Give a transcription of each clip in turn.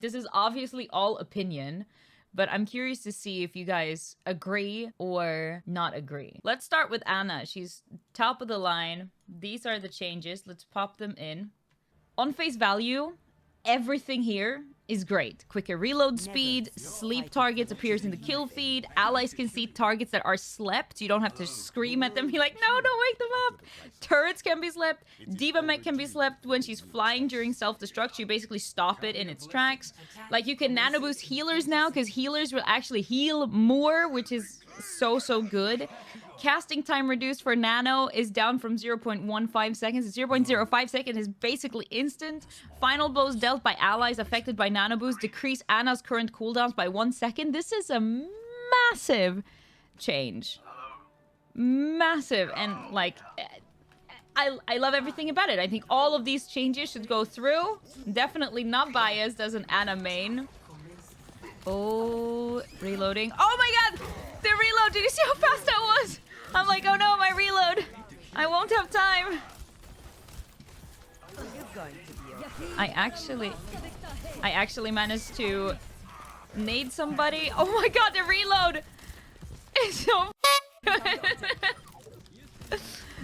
This is obviously all opinion, but I'm curious to see if you guys agree or not agree. Let's start with Anna. She's top of the line. These are the changes. Let's pop them in. On face value, everything here is great. Quicker reload speed, sleep targets appears in the kill feed, allies can see targets that are slept. You don't have to scream at them, be like, no, don't wake them up. Turrets can be slept, D.Va mech can be slept when she's flying during self-destruct. You basically stop it in its tracks. Like, you can nano boost healers now, because healers will actually heal more, which is so good. Casting time reduced for Nano is down from 0.15 seconds. 0.05 seconds is basically instant. Final blows dealt by allies affected by Nano Boost decrease Anna's current cooldowns by 1 second. This is a massive change. Massive. And, like, I love everything about it. I think all of these changes should go through. Definitely not biased as an Anna main. Oh, reloading. Oh my god! The reload! Did you see how fast that was? I'm like, oh no, my reload! I won't have time! I actually managed to nade somebody. Oh my god, the reload! It's so good.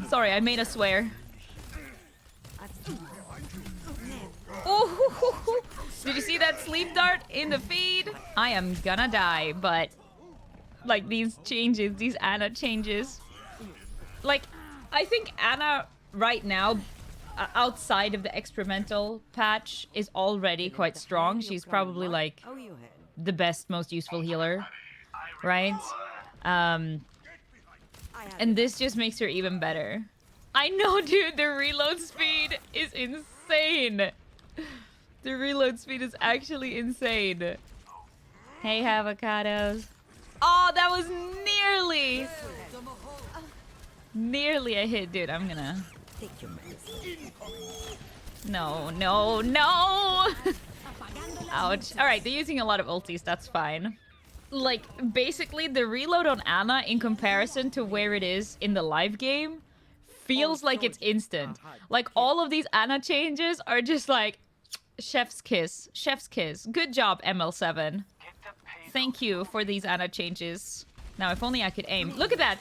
Sorry, I made a swear. Oh, did you see that sleep dart in the feed? I am gonna die, but like these changes, these Anna changes. Like, I think Anna right now, outside of the experimental patch, is already quite strong. She's probably like the best, most useful healer, right? And this just makes her even better. I know, dude, the reload speed is insane. The reload speed is actually insane. Hey, avocados. Oh, that was nearly a hit, dude. I'm gonna... No. Ouch. Alright, they're using a lot of ultis. That's fine. Like, basically, the reload on Anna in comparison to where it is in the live game feels like it's instant. Like, all of these Anna changes are just like... Chef's kiss. Chef's kiss. Good job, ML7. Thank you for these Anna changes. Now, if only I could aim. Look at that!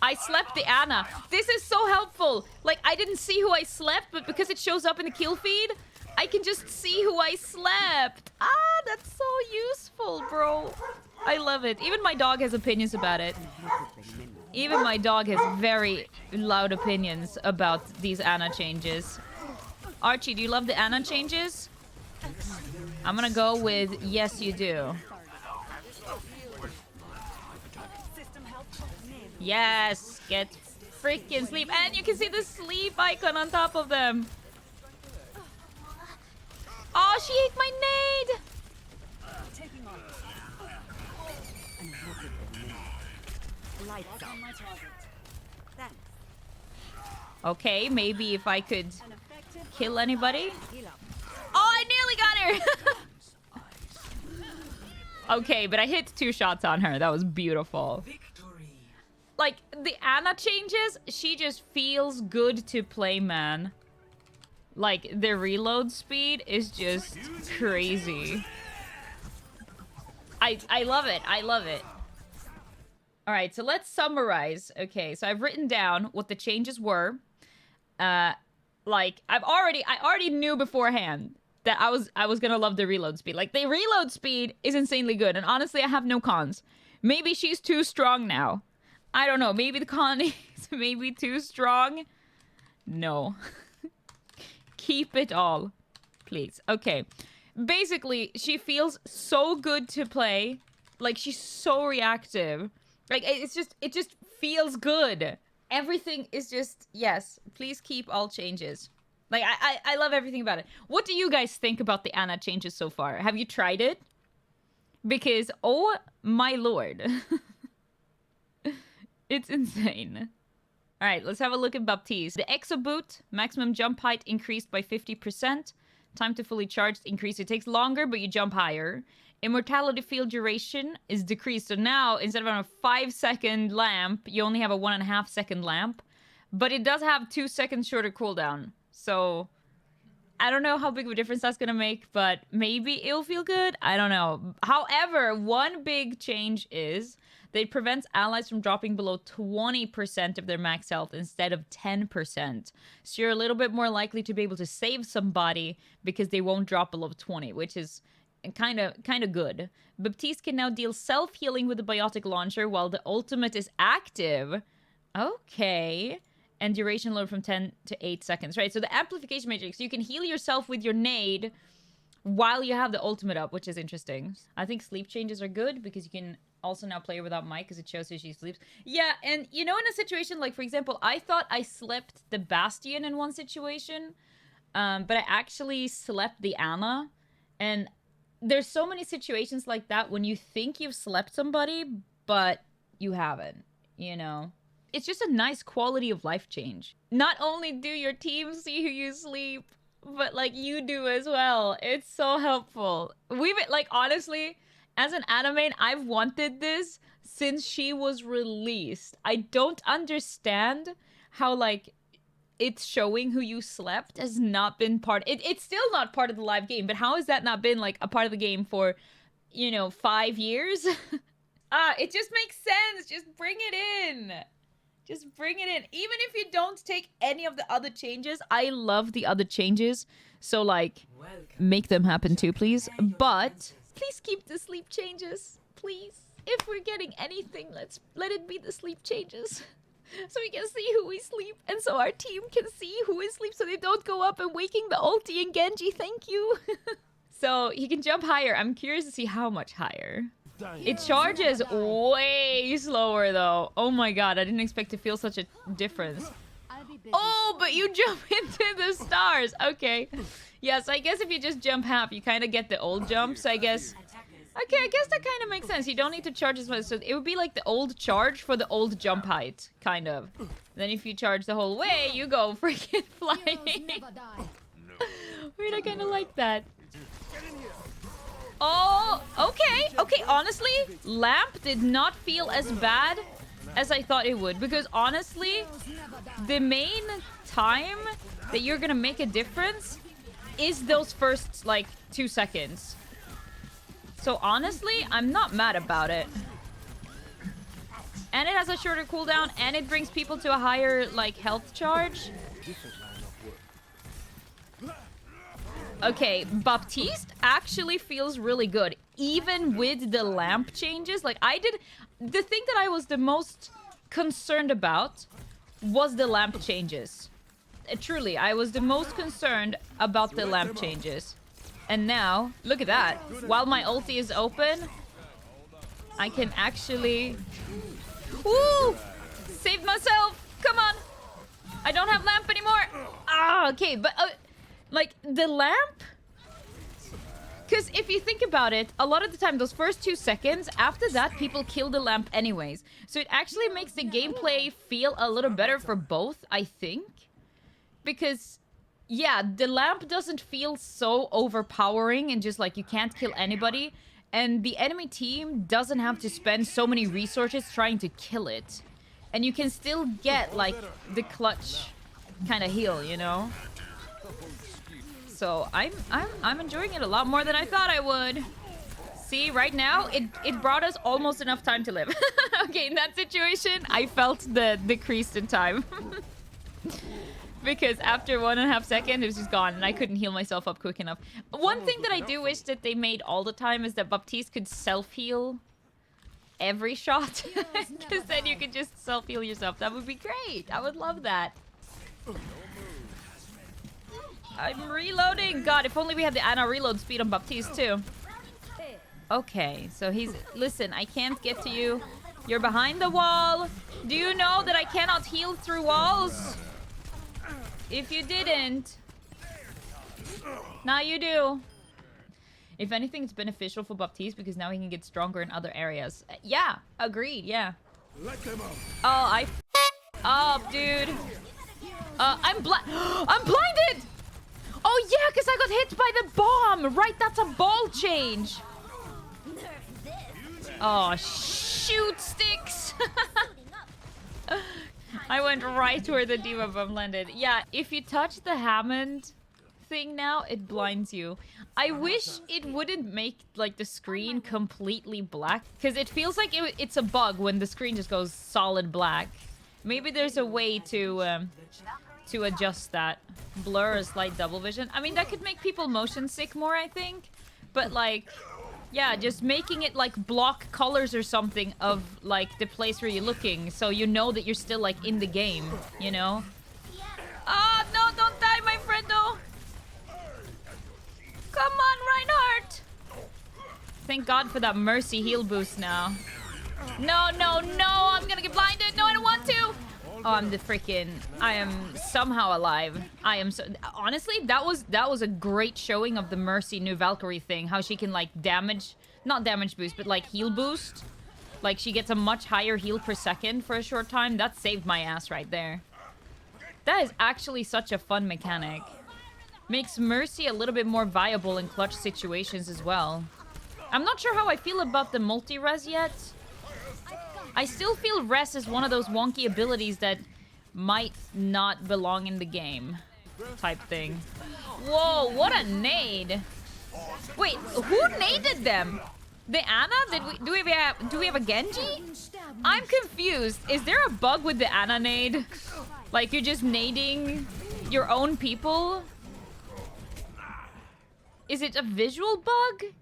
I slept the Anna. This is so helpful. Like, I didn't see who I slept, but because it shows up in the kill feed, I can just see who I slept. Ah, that's so useful, bro. I love it. Even my dog has opinions about it. Even my dog has very loud opinions about these Anna changes. Archie, do you love the Anna changes? I'm gonna go with yes, you do. Yes, get freaking sleep. And you can see the sleep icon on top of them. Oh, she ate my nade. Okay, maybe if I could kill anybody. Oh, I nearly got her. Okay, but I hit 2 shots on her. That was beautiful. Like, the Anna changes, she just feels good to play, man. Like, the reload speed is just crazy. I love it. I love it. All right, so let's summarize. Okay, so I've written down what the changes were. Like, I already knew beforehand that I was gonna love the reload speed. Like, the reload speed is insanely good, and honestly, I have no cons. Maybe she's too strong now. I don't know. Maybe the con is maybe too strong. No. Keep it all, please. Okay. Basically, she feels so good to play. Like, she's so reactive. Like, it just feels good. Everything is just, yes. Please keep all changes. Like, I love everything about it. What do you guys think about the Anna changes so far? Have you tried it? Because, oh my lord. It's insane. All right, let's have a look at Baptiste. The Exo Boot, maximum jump height increased by 50%. Time to fully charged increased. It takes longer, but you jump higher. Immortality field duration is decreased. So now, instead of a 5-second lamp, you only have a 1.5-second lamp. But it does have 2 seconds shorter cooldown. So, I don't know how big of a difference that's gonna make, but maybe it'll feel good. I don't know. However, one big change is that it prevents allies from dropping below 20% of their max health instead of 10%. So you're a little bit more likely to be able to save somebody because they won't drop below 20, which is kind of good. Baptiste can now deal self-healing with the biotic launcher while the ultimate is active. Okay. And duration load from 10 to 8 seconds, right? So the amplification matrix, you can heal yourself with your nade while you have the ultimate up, which is interesting. I think sleep changes are good because you can also now play her without mic because it shows her she sleeps. Yeah, and you know, in a situation like, for example, I thought I slept the Bastion in one situation, but I actually slept the Ana. And there's so many situations like that when you think you've slept somebody, but you haven't, you know? It's just a nice quality of life change. Not only do your team see who you sleep, but like you do as well. It's so helpful. We've like, honestly, as an anime, I've wanted this since she was released. I don't understand how like it's showing who you slept has not been part. It's still not part of the live game, but how has that not been like a part of the game for, you know, 5 years? It just makes sense. Just bring it in. Just bring it in. Even if you don't take any of the other changes, I love the other changes. So, like, make them happen too, please. But please keep the sleep changes, please. If we're getting anything, let it be the sleep changes. So we can see who we sleep, and so our team can see who we sleep, so they don't go up and waking the ulti and Genji. Thank you. So he can jump higher. I'm curious to see how much higher. It charges way slower, though. Oh my god, I didn't expect to feel such a difference. Oh, but you jump into the stars. Okay. Yes, I guess if you just jump half, you kind of get the old jumps, I guess. Okay, I guess that kind of makes sense. You don't need to charge as much. So it would be like the old charge for the old jump height, kind of. Then if you charge the whole way, you go freaking flying. Weird, I kind of like that. Oh, okay. Okay, honestly, Lamp did not feel as bad as I thought it would. Because honestly, the main time that you're gonna make a difference is those first, like, 2 seconds. So honestly, I'm not mad about it. And it has a shorter cooldown, and it brings people to a higher, like, health charge. Okay, Baptiste actually feels really good. Even with the lamp changes. Like, the thing that I was the most concerned about was the lamp changes. Truly, I was the most concerned about the lamp changes. And now, look at that. While my ulti is open, I can actually... Woo! Saved myself! Come on! I don't have lamp anymore! Ah, okay, but... like, the lamp... Because if you think about it, a lot of the time, those first 2 seconds, after that, people kill the lamp anyways. So it actually makes the gameplay feel a little better for both, I think. Because... yeah, the lamp doesn't feel so overpowering and just like you can't kill anybody. And the enemy team doesn't have to spend so many resources trying to kill it. And you can still get like the clutch kind of heal, you know? So I'm enjoying it a lot more than I thought I would. See, right now, it brought us almost enough time to live. Okay, in that situation, I felt the decrease in time. Because after 1.5 seconds, it was just gone, and I couldn't heal myself up quick enough. One thing that I do wish that they made all the time is that Baptiste could self-heal every shot. Because then you could just self-heal yourself. That would be great. I would love that. I'm reloading. God, if only we had the Ana reload speed on Baptiste, too. Okay, so he's... listen, I can't get to you. You're behind the wall. Do you know that I cannot heal through walls? If you didn't, now you do. If anything, it's beneficial for Baptiste because now he can get stronger in other areas. Yeah, agreed, yeah. Oh, I up, dude. I'm blinded! Oh, yeah, because I got hit by the bomb. Right, that's a ball change. Oh, shoot sticks. I went right where the diva bomb landed. Yeah, if you touch the Hammond thing now, it blinds you. I wish it wouldn't make, like, the screen completely black. Because it feels like it's a bug when the screen just goes solid black. Maybe there's a way to adjust that. Blur or slight double vision. I mean, that could make people motion sick more, I think. But, like, yeah, just making it, like, block colors or something of, like, the place where you're looking. So you know that you're still, like, in the game, you know? Ah, no, don't die, my friendo! Come on, Reinhardt! Thank God for that Mercy heal boost now. No, no, no! I'm gonna get blinded! No, I don't want to! Oh, I'm the freaking... I am somehow alive. I am so... Honestly, that was a great showing of the Mercy new Valkyrie thing. How she can, like, damage... Not damage boost, but, like, heal boost. Like, she gets a much higher heal per second for a short time. That saved my ass right there. That is actually such a fun mechanic. Makes Mercy a little bit more viable in clutch situations as well. I'm not sure how I feel about the multi-res yet. I still feel res is one of those wonky abilities that might not belong in the game. Type thing. Whoa, what a nade. Wait, who naded them? The Ana? Do we have a Genji? I'm confused. Is there a bug with the Ana nade? Like, you're just nading your own people? Is it a visual bug?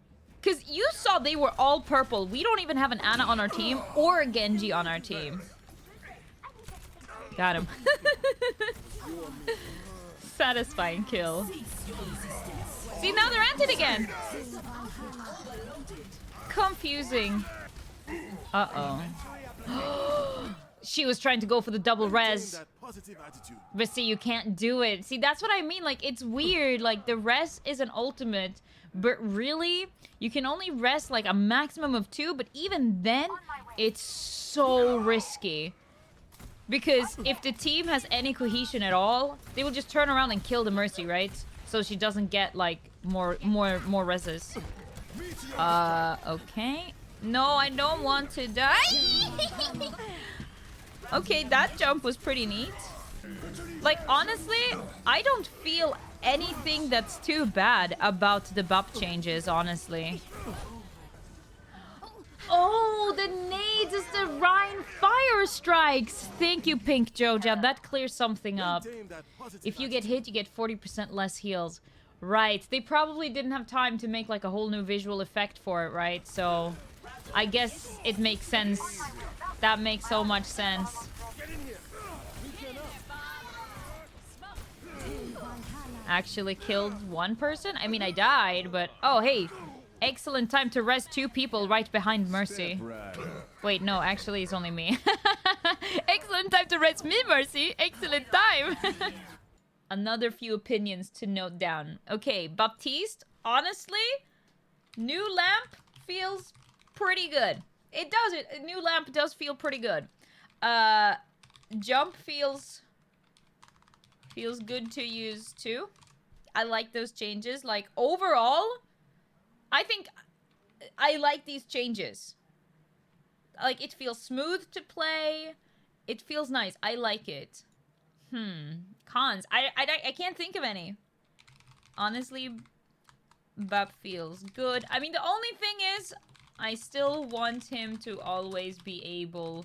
Because you saw they were all purple. We don't even have an Ana on our team or a Genji on our team. Got him. Satisfying kill. See, now they're anted again. Confusing. Uh-oh. She was trying to go for the double res. But see, you can't do it. See, that's what I mean. Like, it's weird. Like, the res is an ultimate. But really, you can only res, like, a maximum of 2. But even then, it's so risky. Because if the team has any cohesion at all, they will just turn around and kill the Mercy, right? So she doesn't get, like, more reses. Okay. No, I don't want to die. Okay, that jump was pretty neat. Like, honestly, I don't feel anything that's too bad about the buff changes, honestly. Oh, the nades is the Rhine fire strikes. Thank you, Pink Joja. That clears something up. If you get hit, you get 40% less heals. Right. They probably didn't have time to make, like, a whole new visual effect for it, right? So, I guess it makes sense. That makes so much sense. Actually killed one person? I mean, I died, but... Oh, hey. Excellent time to res 2 people right behind Mercy. Wait, no, actually, it's only me. Excellent time to res me, Mercy. Excellent time. Another few opinions to note down. Okay, Baptiste, honestly, new lamp feels pretty good. It does it. A new lamp does feel pretty good. Jump feels good to use too. I like those changes. Like, overall, I think I like these changes. Like, it feels smooth to play. It feels nice. I like it. Cons. I can't think of any. Honestly, Bap feels good. I mean, the only thing is, I still want him to always be able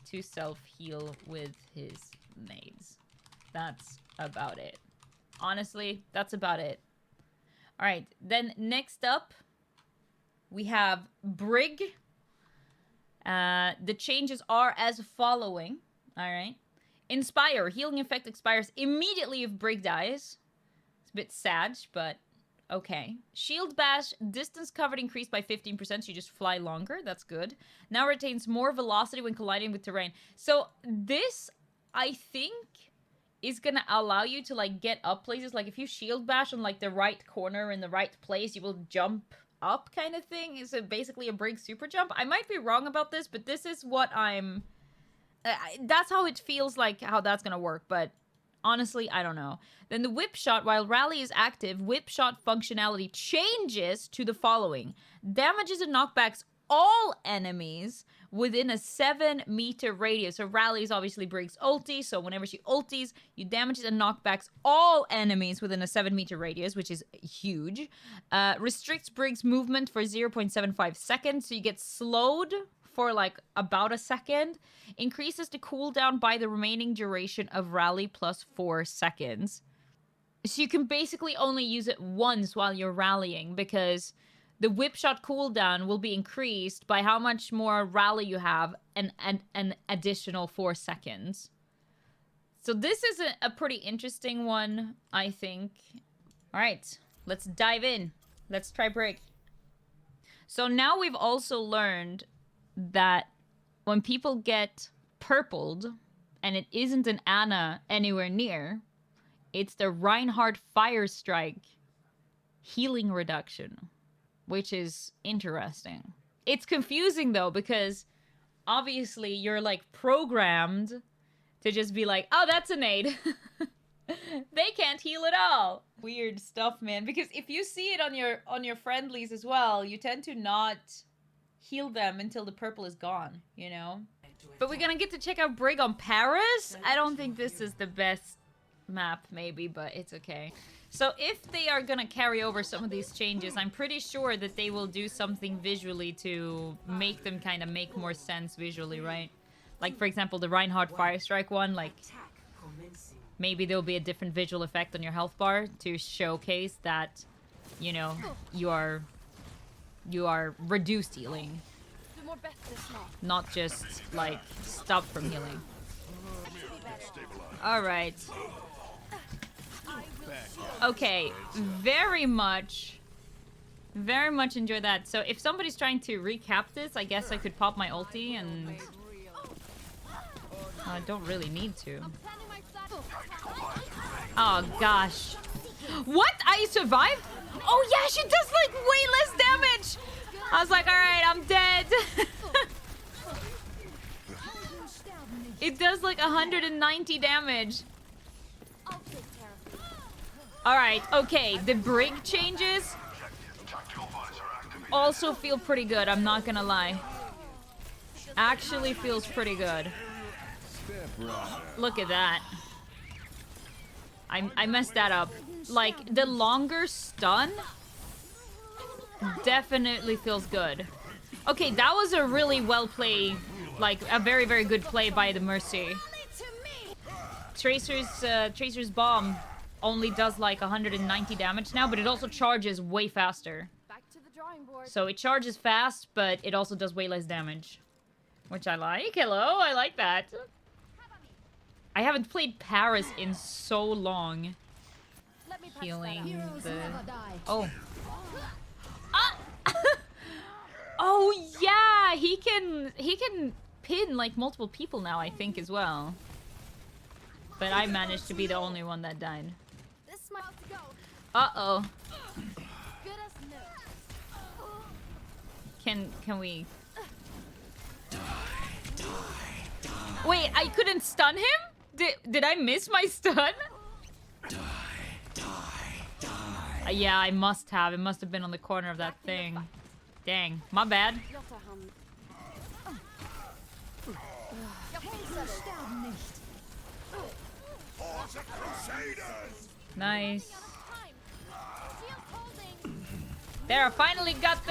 to self-heal with his nades. That's about it. Honestly, that's about it. Alright, then next up, we have Brig. The changes are as following. Alright. Inspire. Healing effect expires immediately if Brig dies. It's a bit sad, but okay. Shield Bash. Distance covered increased by 15%, so you just fly longer. That's good. Now retains more velocity when colliding with terrain. So this, I think, is gonna allow you to, like, get up places. Like, if you Shield Bash on, like, the right corner in the right place, you will jump up kind of thing. Is it basically a Brig super jump? I might be wrong about this, but this is what I'm... that's how it feels like how that's gonna work, but honestly, I don't know. Then the Whip Shot, while Rally is active, Whip Shot functionality changes to the following. Damages and knockbacks all enemies within a 7-meter radius. So rallies obviously Brig's ulti, so whenever she ultis, you damages and knockbacks all enemies within a 7-meter radius, which is huge. Restricts Brig's movement for 0.75 seconds, so you get slowed for like about a second. Increases the cooldown by the remaining duration of rally plus 4 seconds. So you can basically only use it once while you're rallying, because the whip shot cooldown will be increased by how much more rally you have and an additional 4 seconds. So this is a pretty interesting one, I think. All right, let's dive in. Let's try Brig. So now we've also learned that when people get purpled and it isn't an Ana anywhere near, it's the Reinhardt Fire Strike healing reduction, which is interesting. It's confusing though, because obviously you're like programmed to just be like, oh, that's a nade. They can't heal at all. Weird stuff, man. Because if you see it on your friendlies as well, you tend to not heal them until the purple is gone, you know? But we're gonna get to check out Brig on Paris. I don't think this is the best map, maybe, but it's okay. So if they are gonna carry over some of these changes, I'm pretty sure that they will do something visually to make them kind of make more sense visually, right? Like, for example, the Reinhardt Fire Strike one, like, maybe there'll be a different visual effect on your health bar to showcase that, you know, you are reduced healing. Not just, like, stop from healing. Alright. Okay, very much enjoy that. So if somebody's trying to recap this, I guess I could pop my ulti and... I don't really need to. Oh, gosh. What? I survived? Oh, yeah, she does, like, way less damage! I was like, alright, I'm dead. It does, like, 190 damage. Alright, okay, the Brig changes also feel pretty good, I'm not gonna lie. Actually feels pretty good. Look at that. I messed that up. Like, the longer stun definitely feels good. Okay, that was a really well played, like, a very, very good play by the Mercy. Tracer's bomb only does like 190 damage now, but it also charges way faster. So it charges fast, but it also does way less damage. Which I like. Hello, I like that. I haven't played Paris in so long. Healing the... Oh. Ah! Oh, yeah! He can pin, like, multiple people now, I think, as well. But I managed to be the only one that died. Uh-oh. Can we... Wait, I couldn't stun him? Did I miss my stun? Yeah, I must have. It must have been on the corner of that thing. Dang, my bad. Nice. There, I finally got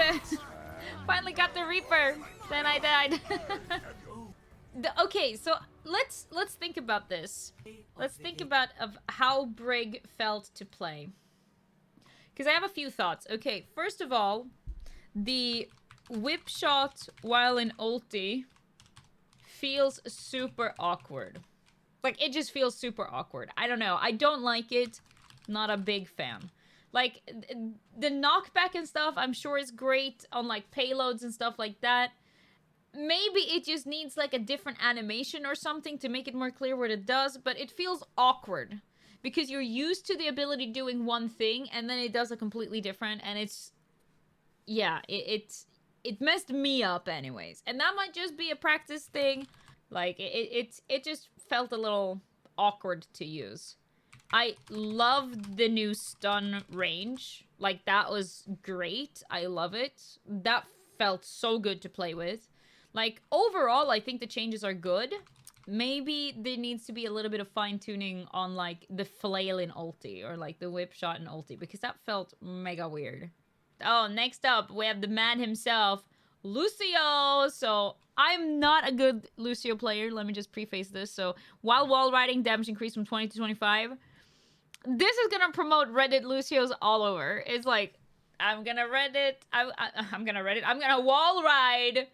the Reaper. Then I died. Okay, so let's think about this. Let's think about how Brig felt to play. Because I have a few thoughts. Okay, first of all, the whip shot while in ulti feels super awkward. Like, it just feels super awkward. I don't know. I don't like it. Not a big fan. Like, the knockback and stuff, I'm sure is great on, like, payloads and stuff like that. Maybe it just needs, like, a different animation or something to make it more clear what it does, but it feels awkward. Because you're used to the ability doing one thing, and then it does a completely different, and it's... Yeah, it messed me up anyways. And that might just be a practice thing. Like, it just felt a little awkward to use. I loved the new stun range. Like, that was great. I love it. That felt so good to play with. Like, overall, I think the changes are good. Maybe there needs to be a little bit of fine-tuning on, like, the flail in ulti, or, like, the whip shot in ulti, because that felt mega weird. Oh, next up, we have the man himself, Lucio. So, I'm not a good Lucio player. Let me just preface this. So, while wall riding, damage increased from 20 to 25. This is gonna promote Reddit Lucios all over. It's like, I'm gonna Reddit. I'm gonna wall ride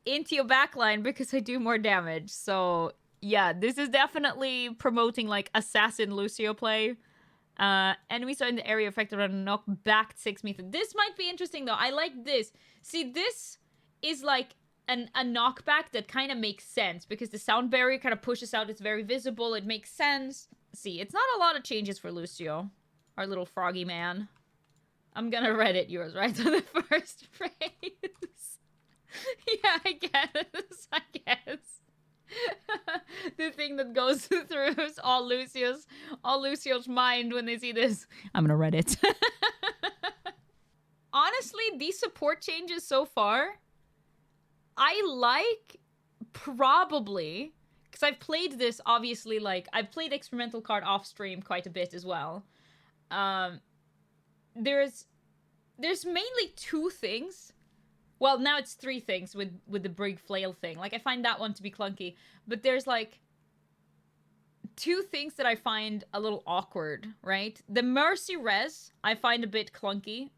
into your backline because I do more damage. So yeah, this is definitely promoting like assassin Lucio play. Enemies are in the area affected around knock back 6 meters. This might be interesting though. I like this. See, this is like a knockback that kind of makes sense because the sound barrier kind of pushes out. It's very visible. It makes sense. See, it's not a lot of changes for Lucio, our little froggy man. I'm gonna Reddit yours right on the first phrase. Yeah, I guess. The thing that goes through all Lucio's mind when they see this. I'm gonna Reddit. Honestly, these support changes so far, I like probably, because I've played this, obviously, like, I've played Experimental Card off stream quite a bit as well. There's mainly 2 things. Well, now it's 3 things with the Brig Flail thing. Like, I find that one to be clunky. But there's, like, 2 things that I find a little awkward, right? The Mercy Res, I find a bit clunky.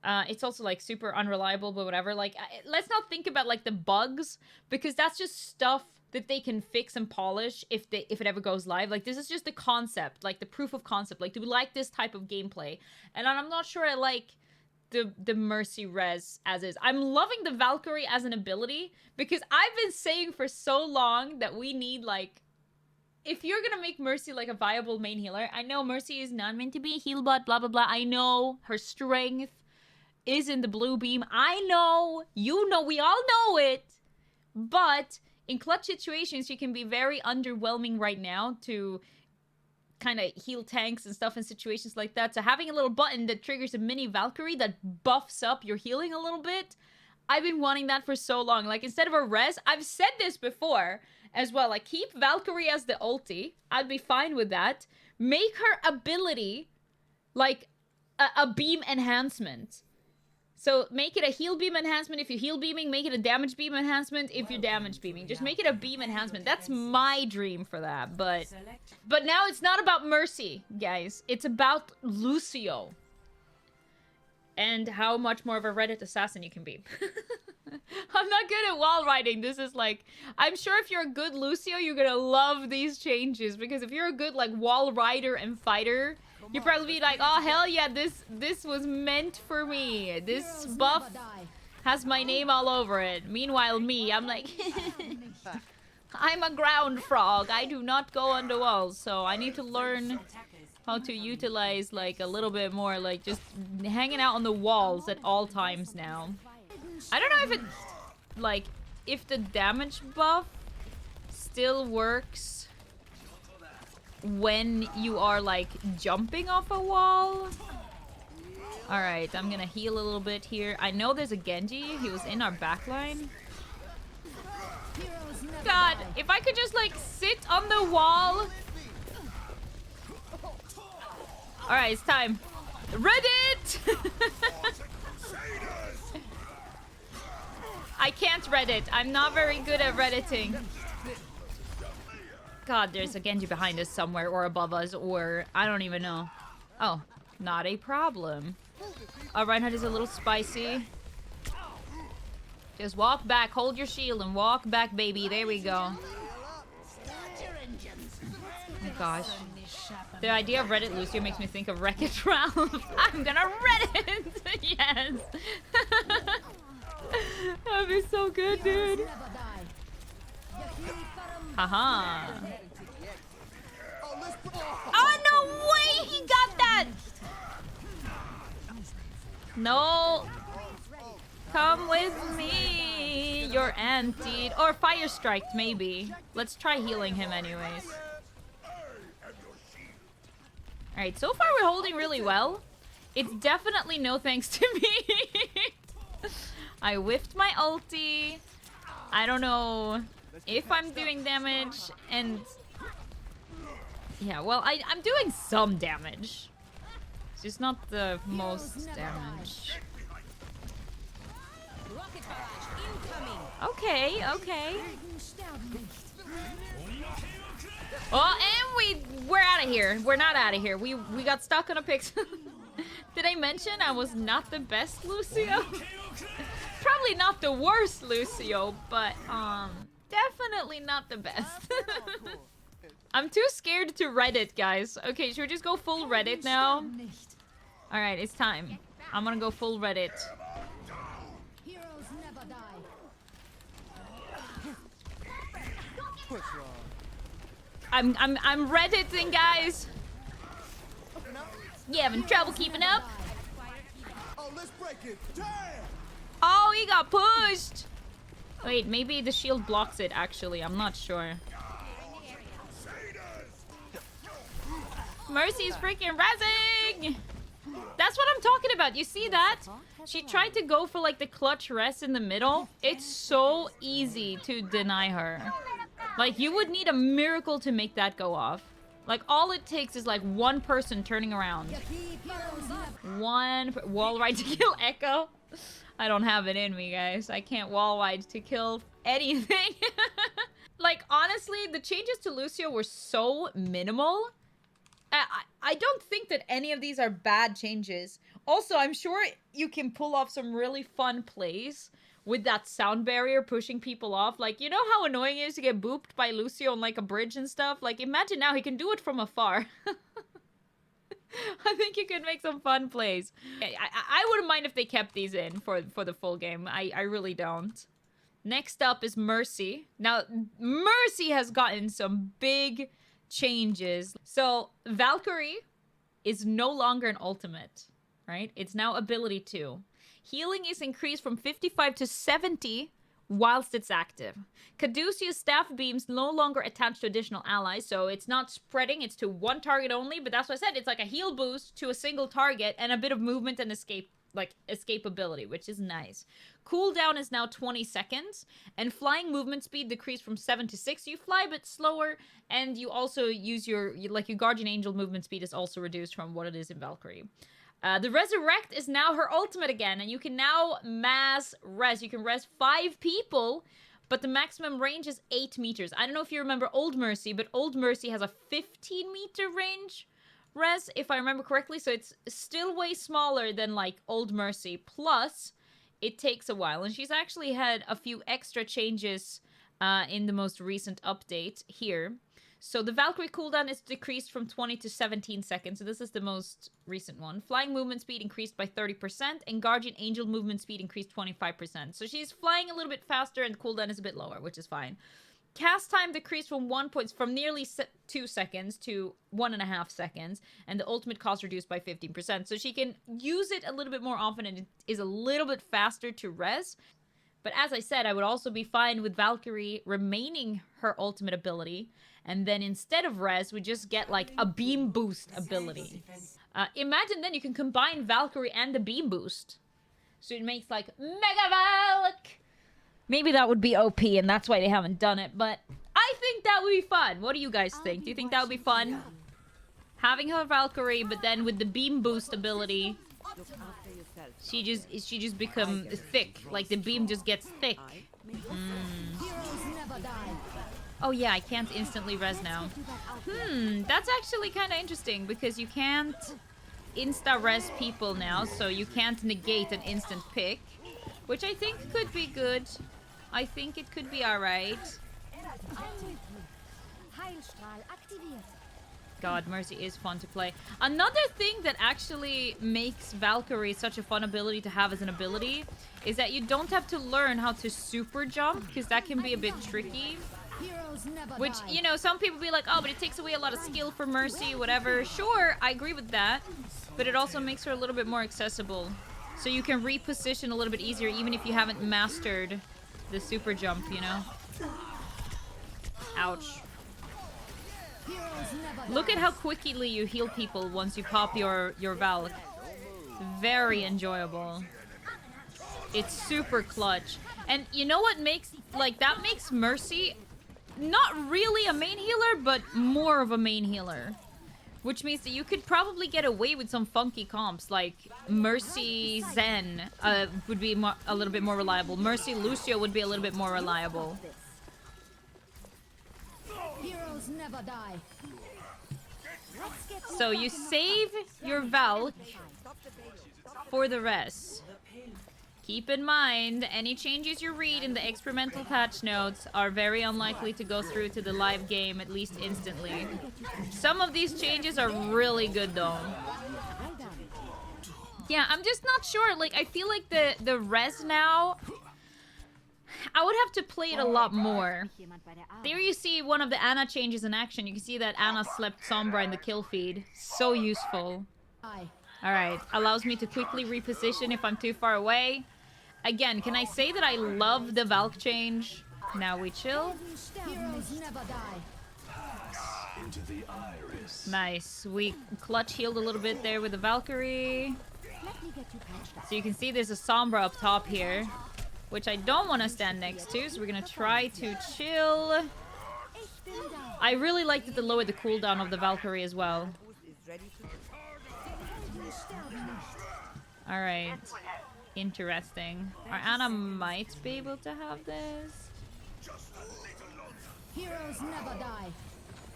It's also, like, super unreliable, but whatever. Like, let's not think about, like, the bugs, because that's just stuff that they can fix and polish if it ever goes live. Like, this is just the concept, like, the proof of concept. Like, do we like this type of gameplay? And I'm not sure I like the Mercy Res as is. I'm loving the Valkyrie as an ability, because I've been saying for so long that we need, like, if you're gonna make Mercy, like, a viable main healer, I know Mercy is not meant to be a heal bot, blah, blah, blah. I know her strength is in the blue beam. I know, you know, we all know it. But in clutch situations, she can be very underwhelming right now to kind of heal tanks and stuff in situations like that. So having a little button that triggers a mini Valkyrie that buffs up your healing a little bit, I've been wanting that for so long. Like, instead of a res, I've said this before as well, like, keep Valkyrie as the ulti. I'd be fine with that. Make her ability like a beam enhancement. So make it a heal beam enhancement if you're heal beaming. Make it a damage beam enhancement if you're damage beaming. Just make it a beam enhancement. That's my dream for that. But now it's not about Mercy, guys. It's about Lucio. And how much more of a Reddit assassin you can be. I'm not good at wall riding. This is like, I'm sure if you're a good Lucio, you're gonna love these changes. Because if you're a good, like, wall rider and fighter, you'd probably be like, oh, hell yeah, this was meant for me. This buff has my name all over it. Meanwhile, me, I'm like, I'm a ground frog. I do not go on the walls, so I need to learn how to utilize, like, a little bit more, like, just hanging out on the walls at all times now. I don't know if it, like, if the damage buff still works when you are, like, jumping off a wall. Alright, I'm gonna heal a little bit here. I know there's a Genji. He was in our backline. God, if I could just, like, sit on the wall. Alright, it's time. Reddit! I can't Reddit. I'm not very good at Redditing. God, there's a Genji behind us somewhere, or above us, or I don't even know. Oh, not a problem. Reinhardt is a little spicy. Just walk back, hold your shield, and walk back, baby. There we go. Oh my gosh. The idea of Reddit Lucio makes me think of Wreck-It Ralph. I'm gonna Reddit! Yes! That'd be so good, dude. Haha. Oh, no way he got that! No. Come with me. You're antied. Or fire striked, maybe. Let's try healing him anyways. Alright, so far we're holding really well. It's definitely no thanks to me. I whiffed my ulti. I don't know if I'm doing damage, and yeah, well, I'm doing some damage. It's just not the most damage. Okay, okay. Oh, and we're out of here. We're not out of here. We got stuck on a pixel. Did I mention I was not the best Lucio? Probably not the worst Lucio, but definitely not the best. I'm too scared to Reddit, guys. Okay, should we just go full Reddit now? Alright, it's time. I'm gonna go full Reddit. I'm Redditing, guys. You having trouble keeping up? Oh, he got pushed. Wait, maybe the shield blocks it, actually. I'm not sure. Mercy's freaking rezzing! That's what I'm talking about. You see that? She tried to go for like the clutch rest in the middle. It's so easy to deny her. Like, you would need a miracle to make that go off. Like, all it takes is like one person turning around. One wall ride to kill Echo. I don't have it in me, guys. I can't wall ride to kill anything. Like, honestly, the changes to Lucio were so minimal. I don't think that any of these are bad changes. Also, I'm sure you can pull off some really fun plays with that sound barrier pushing people off. Like, you know how annoying it is to get booped by Lucio on like a bridge and stuff? Like, imagine now he can do it from afar. I think you could make some fun plays. I wouldn't mind if they kept these in for the full game. I really don't. Next up is Mercy. Now, Mercy has gotten some big changes. So, Valkyrie is no longer an ultimate, right? It's now ability 2. Healing is increased from 55 to 70 whilst it's active. Caduceus staff beams no longer attached to additional allies, so it's not spreading, it's to one target only, but that's what I said, it's like a heal boost to a single target and a bit of movement and escapability, which is nice. Cooldown is now 20 seconds, and flying movement speed decreased from 7 to 6. You fly a bit slower, and you also use your Guardian Angel movement speed is also reduced from what it is in Valkyrie. The Resurrect is now her ultimate again, and you can now mass res. You can res 5 people, but the maximum range is 8 meters. I don't know if you remember Old Mercy, but Old Mercy has a 15-meter range res, if I remember correctly, so it's still way smaller than, like, Old Mercy. Plus, it takes a while, and she's actually had a few extra changes in the most recent update here. So the Valkyrie cooldown is decreased from 20 to 17 seconds. So this is the most recent one. Flying movement speed increased by 30%. And Guardian Angel movement speed increased 25%. So she's flying a little bit faster and the cooldown is a bit lower, which is fine. Cast time decreased from nearly 2 seconds to 1.5 seconds. And the ultimate cost reduced by 15%. So she can use it a little bit more often and it is a little bit faster to res. But as I said, I would also be fine with Valkyrie remaining her ultimate ability. And then instead of res, we just get like a beam boost ability. Imagine then you can combine Valkyrie and the beam boost. So it makes like Mega Valk. Maybe that would be OP and that's why they haven't done it. But I think that would be fun. What do you guys think? Do you think that would be fun? Having her Valkyrie, but then with the beam boost ability, she just become thick. Like the beam just gets thick. Oh yeah, I can't instantly res now. That's actually kind of interesting because you can't insta-res people now, so you can't negate an instant pick, which I think could be good. I think it could be alright. God, Mercy is fun to play. Another thing that actually makes Valkyrie such a fun ability to have as an ability is that you don't have to learn how to super jump, because that can be a bit tricky. Which, you know, some people be like, oh, but it takes away a lot of skill for Mercy, whatever. Sure, I agree with that. But it also makes her a little bit more accessible. So you can reposition a little bit easier, even if you haven't mastered the super jump, you know? Ouch. Look at how quickly you heal people once you pop your Valk. Very enjoyable. It's super clutch. And you know what makes, like, that makes Mercy not really a main healer, but more of a main healer. Which means that you could probably get away with some funky comps, like Mercy Zen would be a little bit more reliable. Mercy Lucio would be a little bit more reliable. Heroes never die. So you save your Valk for the rest. Keep in mind, any changes you read in the experimental patch notes are very unlikely to go through to the live game, at least instantly. Some of these changes are really good, though. Yeah, I'm just not sure. Like, I feel like the res now, I would have to play it a lot more. There you see one of the Ana changes in action. You can see that Ana slept Sombra in the kill feed. So useful. Alright, allows me to quickly reposition if I'm too far away. Again, can I say that I love the Valk change? Now we chill. Heroes never die. Into the iris. Nice. We clutch healed a little bit there with the Valkyrie. So you can see there's a Sombra up top here, which I don't want to stand next to, so we're going to try to chill. I really liked it to lower the cooldown of the Valkyrie as well. Alright. Interesting. Our Ana might be able to have this. Heroes never die.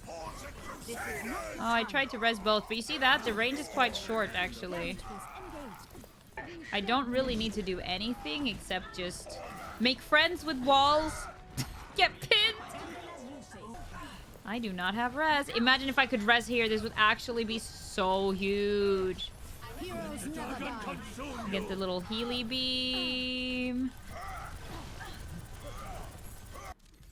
Oh, I tried to res both, but you see that? The range is quite short, actually. I don't really need to do anything except just make friends with walls. Get pinned! I do not have res. Imagine if I could res here. This would actually be so huge. Heroes never die. Get the little Healy beam.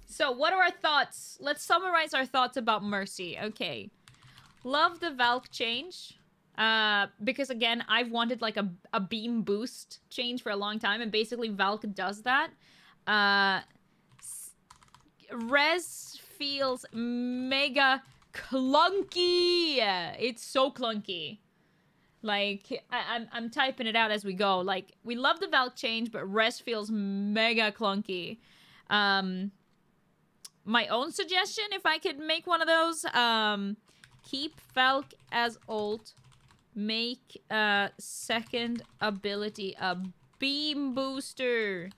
So, what are our thoughts? Let's summarize our thoughts about Mercy. Okay. Love the Valk change. Because, again, I've wanted, like, a beam boost change for a long time. And basically, Valk does that. Res feels mega clunky. It's so clunky. Like, I'm typing it out as we go. Like, we love the Valk change, but res feels mega clunky. My own suggestion, if I could make one of those, keep Valk as ult. Make second ability a beam booster.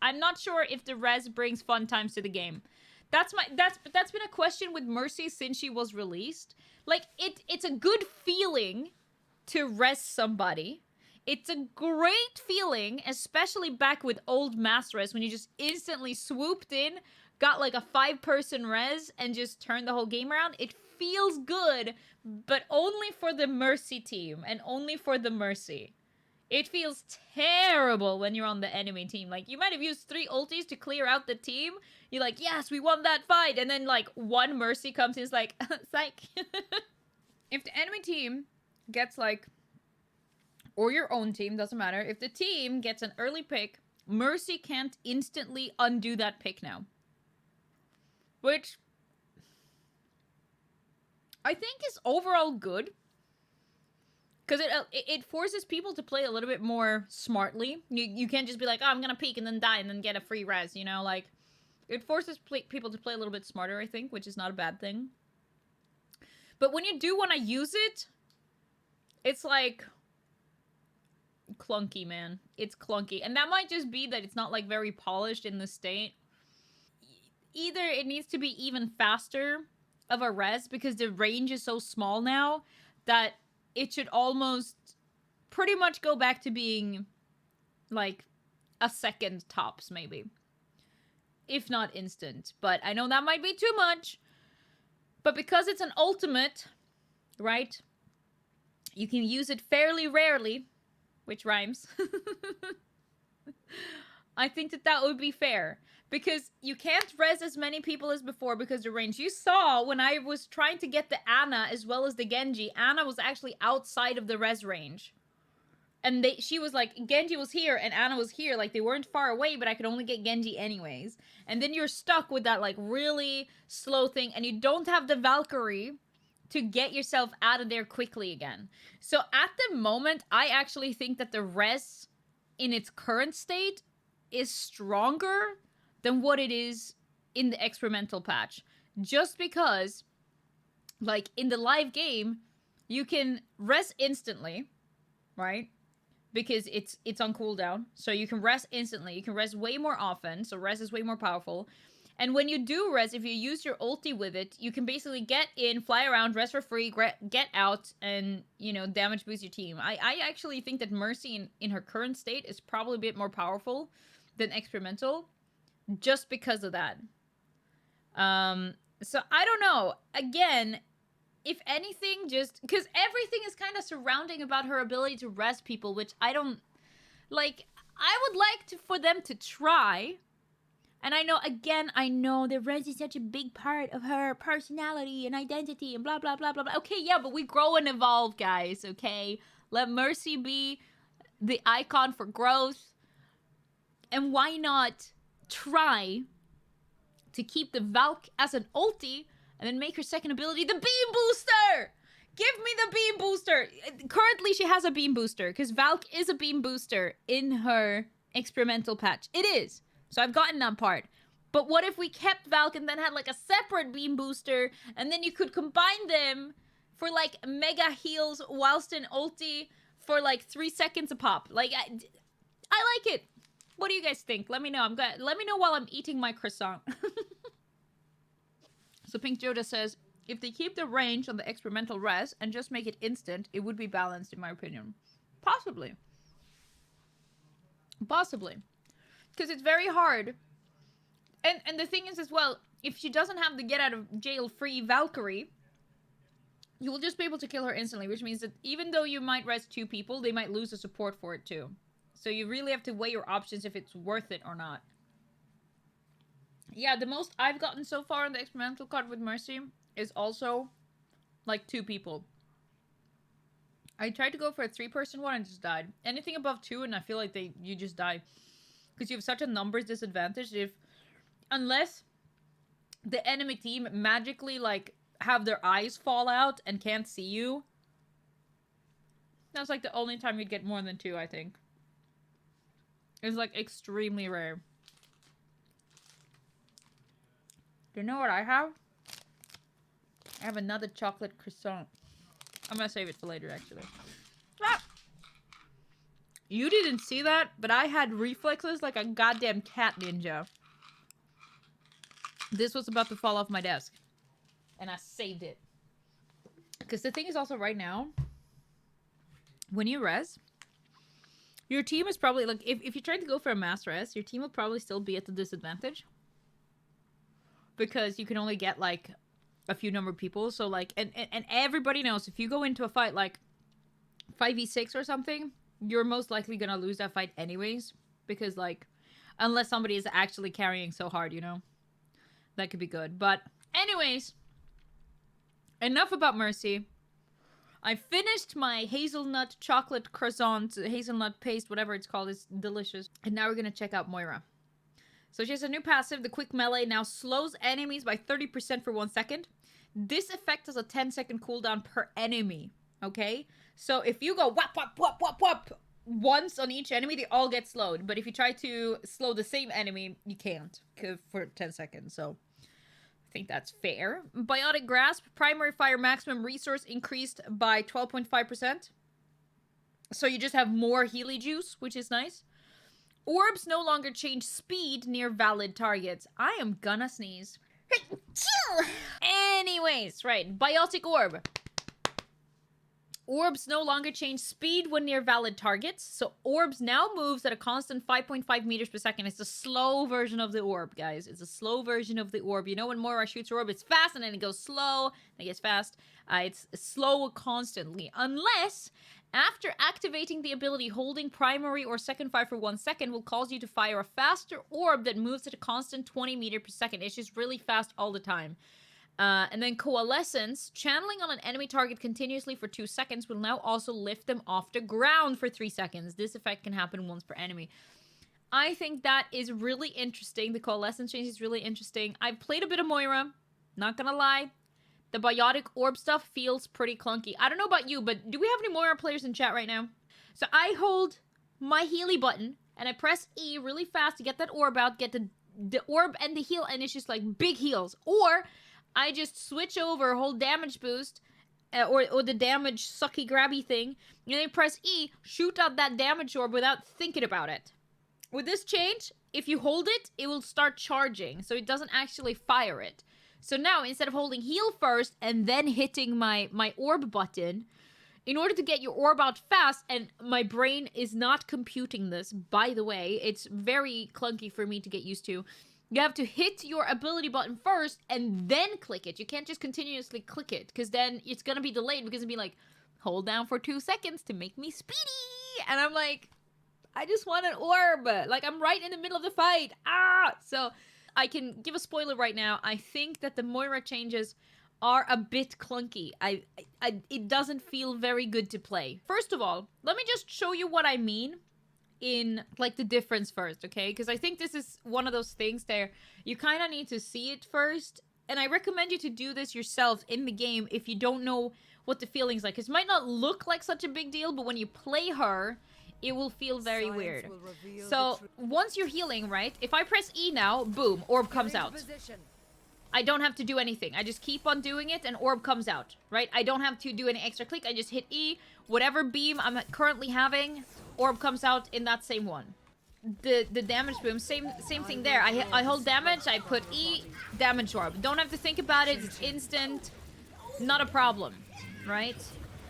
I'm not sure if the res brings fun times to the game. That's been a question with Mercy since she was released. Like, it's a good feeling to res somebody. It's a great feeling, especially back with old mass res, when you just instantly swooped in, got like a 5-person res, and just turned the whole game around. It feels good, but only for the Mercy team, and only for the Mercy. It feels terrible when you're on the enemy team. Like, you might have used 3 ultis to clear out the team. You're like, yes, we won that fight. And then, like, one Mercy comes in, it's like, psych. If the enemy team gets, like, or your own team, doesn't matter. If the team gets an early pick, Mercy can't instantly undo that pick now. Which I think is overall good. Because it forces people to play a little bit more smartly. You can't just be like, oh, I'm going to peek and then die and then get a free res, you know? Like, it forces people to play a little bit smarter, I think, which is not a bad thing. But when you do want to use it, it's like clunky, man. It's clunky. And that might just be that it's not, like, very polished in the state. Either it needs to be even faster of a res because the range is so small now that it should almost pretty much go back to being, like, a second tops, maybe. If not instant. But I know that might be too much. But because it's an ultimate, right? You can use it fairly rarely, which rhymes. I think that would be fair. Because you can't res as many people as before because the range. You saw when I was trying to get the Ana as well as the Genji, Ana was actually outside of the res range. And she was like, Genji was here and Ana was here. Like, they weren't far away, but I could only get Genji anyways. And then you're stuck with that, like, really slow thing. And you don't have the Valkyrie to get yourself out of there quickly again. So at the moment, I actually think that the res in its current state is stronger than what it is in the experimental patch. Just because, like, in the live game, you can rest instantly, right? Because it's on cooldown. So you can rest instantly. You can rest way more often. So rest is way more powerful. And when you do rest, if you use your ulti with it, you can basically get in, fly around, rest for free, get out, and, you know, damage boost your team. I actually think that Mercy in her current state is probably a bit more powerful than experimental, just because of that. So I don't know. Again, if anything, just because everything is kind of surrounding about her ability to rest people, which I don't like. I would like for them to try. And I know that rest is such a big part of her personality and identity and blah, blah, blah, blah, blah. Okay, yeah, but we grow and evolve, guys, okay? Let Mercy be the icon for growth. And why not try to keep the Valk as an ulti and then make her second ability the Beam Booster? Give me the Beam Booster. Currently, she has a Beam Booster because Valk is a Beam Booster in her experimental patch. It is. So I've gotten that part. But what if we kept Valk and then had like a separate Beam Booster, and then you could combine them for like mega heals whilst in ulti for like 3 seconds a pop? Like, I like it. What do you guys think? Let me know. Let me know while I'm eating my croissant. So Pink Joda says, if they keep the range on the experimental res and just make it instant, it would be balanced in my opinion. Possibly. Possibly. Because it's very hard. And the thing is as well, if she doesn't have the get out of jail free Valkyrie, you will just be able to kill her instantly, which means that even though you might rest 2 people, they might lose the support for it too. So you really have to weigh your options if it's worth it or not. Yeah, the most I've gotten so far on the experimental card with Mercy is also like 2 people. I tried to go for a 3-person one and just died. Anything above 2 and I feel like you just die. Because you have such a numbers disadvantage unless the enemy team magically, like, have their eyes fall out and can't see you. That's, like, the only time you'd get more than 2, I think. It's, like, extremely rare. Do you know what I have? I have another chocolate croissant. I'm gonna save it for later, actually. Ah! You didn't see that, but I had reflexes like a goddamn cat ninja. This was about to fall off my desk. And I saved it. Because the thing is also right now, when you res, your team is probably, like, if you try to go for a mass res, your team will probably still be at the disadvantage. Because you can only get, like, a few number of people. So, like, and everybody knows if you go into a fight, like, 5v6 or something, you're most likely gonna lose that fight anyways. Because, like, unless somebody is actually carrying so hard, you know? That could be good. But, anyways, enough about Mercy. I finished my hazelnut chocolate croissant, hazelnut paste, whatever it's called. It's delicious. And now we're gonna check out Moira. So she has a new passive. The quick melee now slows enemies by 30% for 1 second. This effect has a 10-second cooldown per enemy. Okay? So if you go whap, whap, whap, whap, whap once on each enemy, they all get slowed. But if you try to slow the same enemy, you can't for 10 seconds. So I think that's fair. Biotic Grasp. Primary fire maximum resource increased by 12.5%. So you just have more Healy juice, which is nice. Orbs no longer change speed near valid targets. I am gonna sneeze. Anyways, right. Biotic Orb. Orbs no longer change speed when near valid targets. So orbs now moves at a constant 5.5 meters per second. It's a slow version of the orb, guys. It's a slow version of the orb. You know when Moira shoots her orb, it's fast and then it goes slow. And it gets fast. It's slow constantly. Unless, after activating the ability, holding primary or second fire for 1 second will cause you to fire a faster orb that moves at a constant 20 meters per second. It's just really fast all the time. And then Coalescence, channeling on an enemy target continuously for 2 seconds will now also lift them off the ground for 3 seconds. This effect can happen once per enemy. I think that is really interesting. The Coalescence change is really interesting. I've played a bit of Moira, not gonna lie. The Biotic Orb stuff feels pretty clunky. I don't know about you, but do we have any Moira players in chat right now? So I hold my Healy button and I press E really fast to get that orb out, get the orb and the heal, and it's just like big heals. Or I just switch over, hold damage boost, or the damage sucky grabby thing, and then press E, shoot out that damage orb without thinking about it. With this change, if you hold it, it will start charging, so it doesn't actually fire it. So now, instead of holding heal first and then hitting my orb button, in order to get your orb out fast, and my brain is not computing this, by the way, it's very clunky for me to get used to, you have to hit your ability button first and then click it. You can't just continuously click it, because then it's gonna be delayed, because it'll be like, hold down for 2 seconds to make me speedy! And I'm like, I just want an orb! Like, I'm right in the middle of the fight! Ah! So, I can give a spoiler right now. I think that the Moira changes are a bit clunky. It doesn't feel very good to play. First of all, let me just show you what I mean in, like, the difference first, okay? Because I think this is one of those things there you kind of need to see it first. And I recommend you to do this yourself in the game if you don't know what the feeling's like. Because it might not look like such a big deal, but when you play her, it will feel very weird. So, once you're healing, right? If I press E now, boom, orb comes out. I don't have to do anything. I just keep on doing it and orb comes out, right? I don't have to do any extra click. I just hit E. Whatever beam I'm currently having, orb comes out in that same one. The damage boom, same thing there. I hold damage, I put E, damage orb. Don't have to think about it. It's instant. Not a problem, right?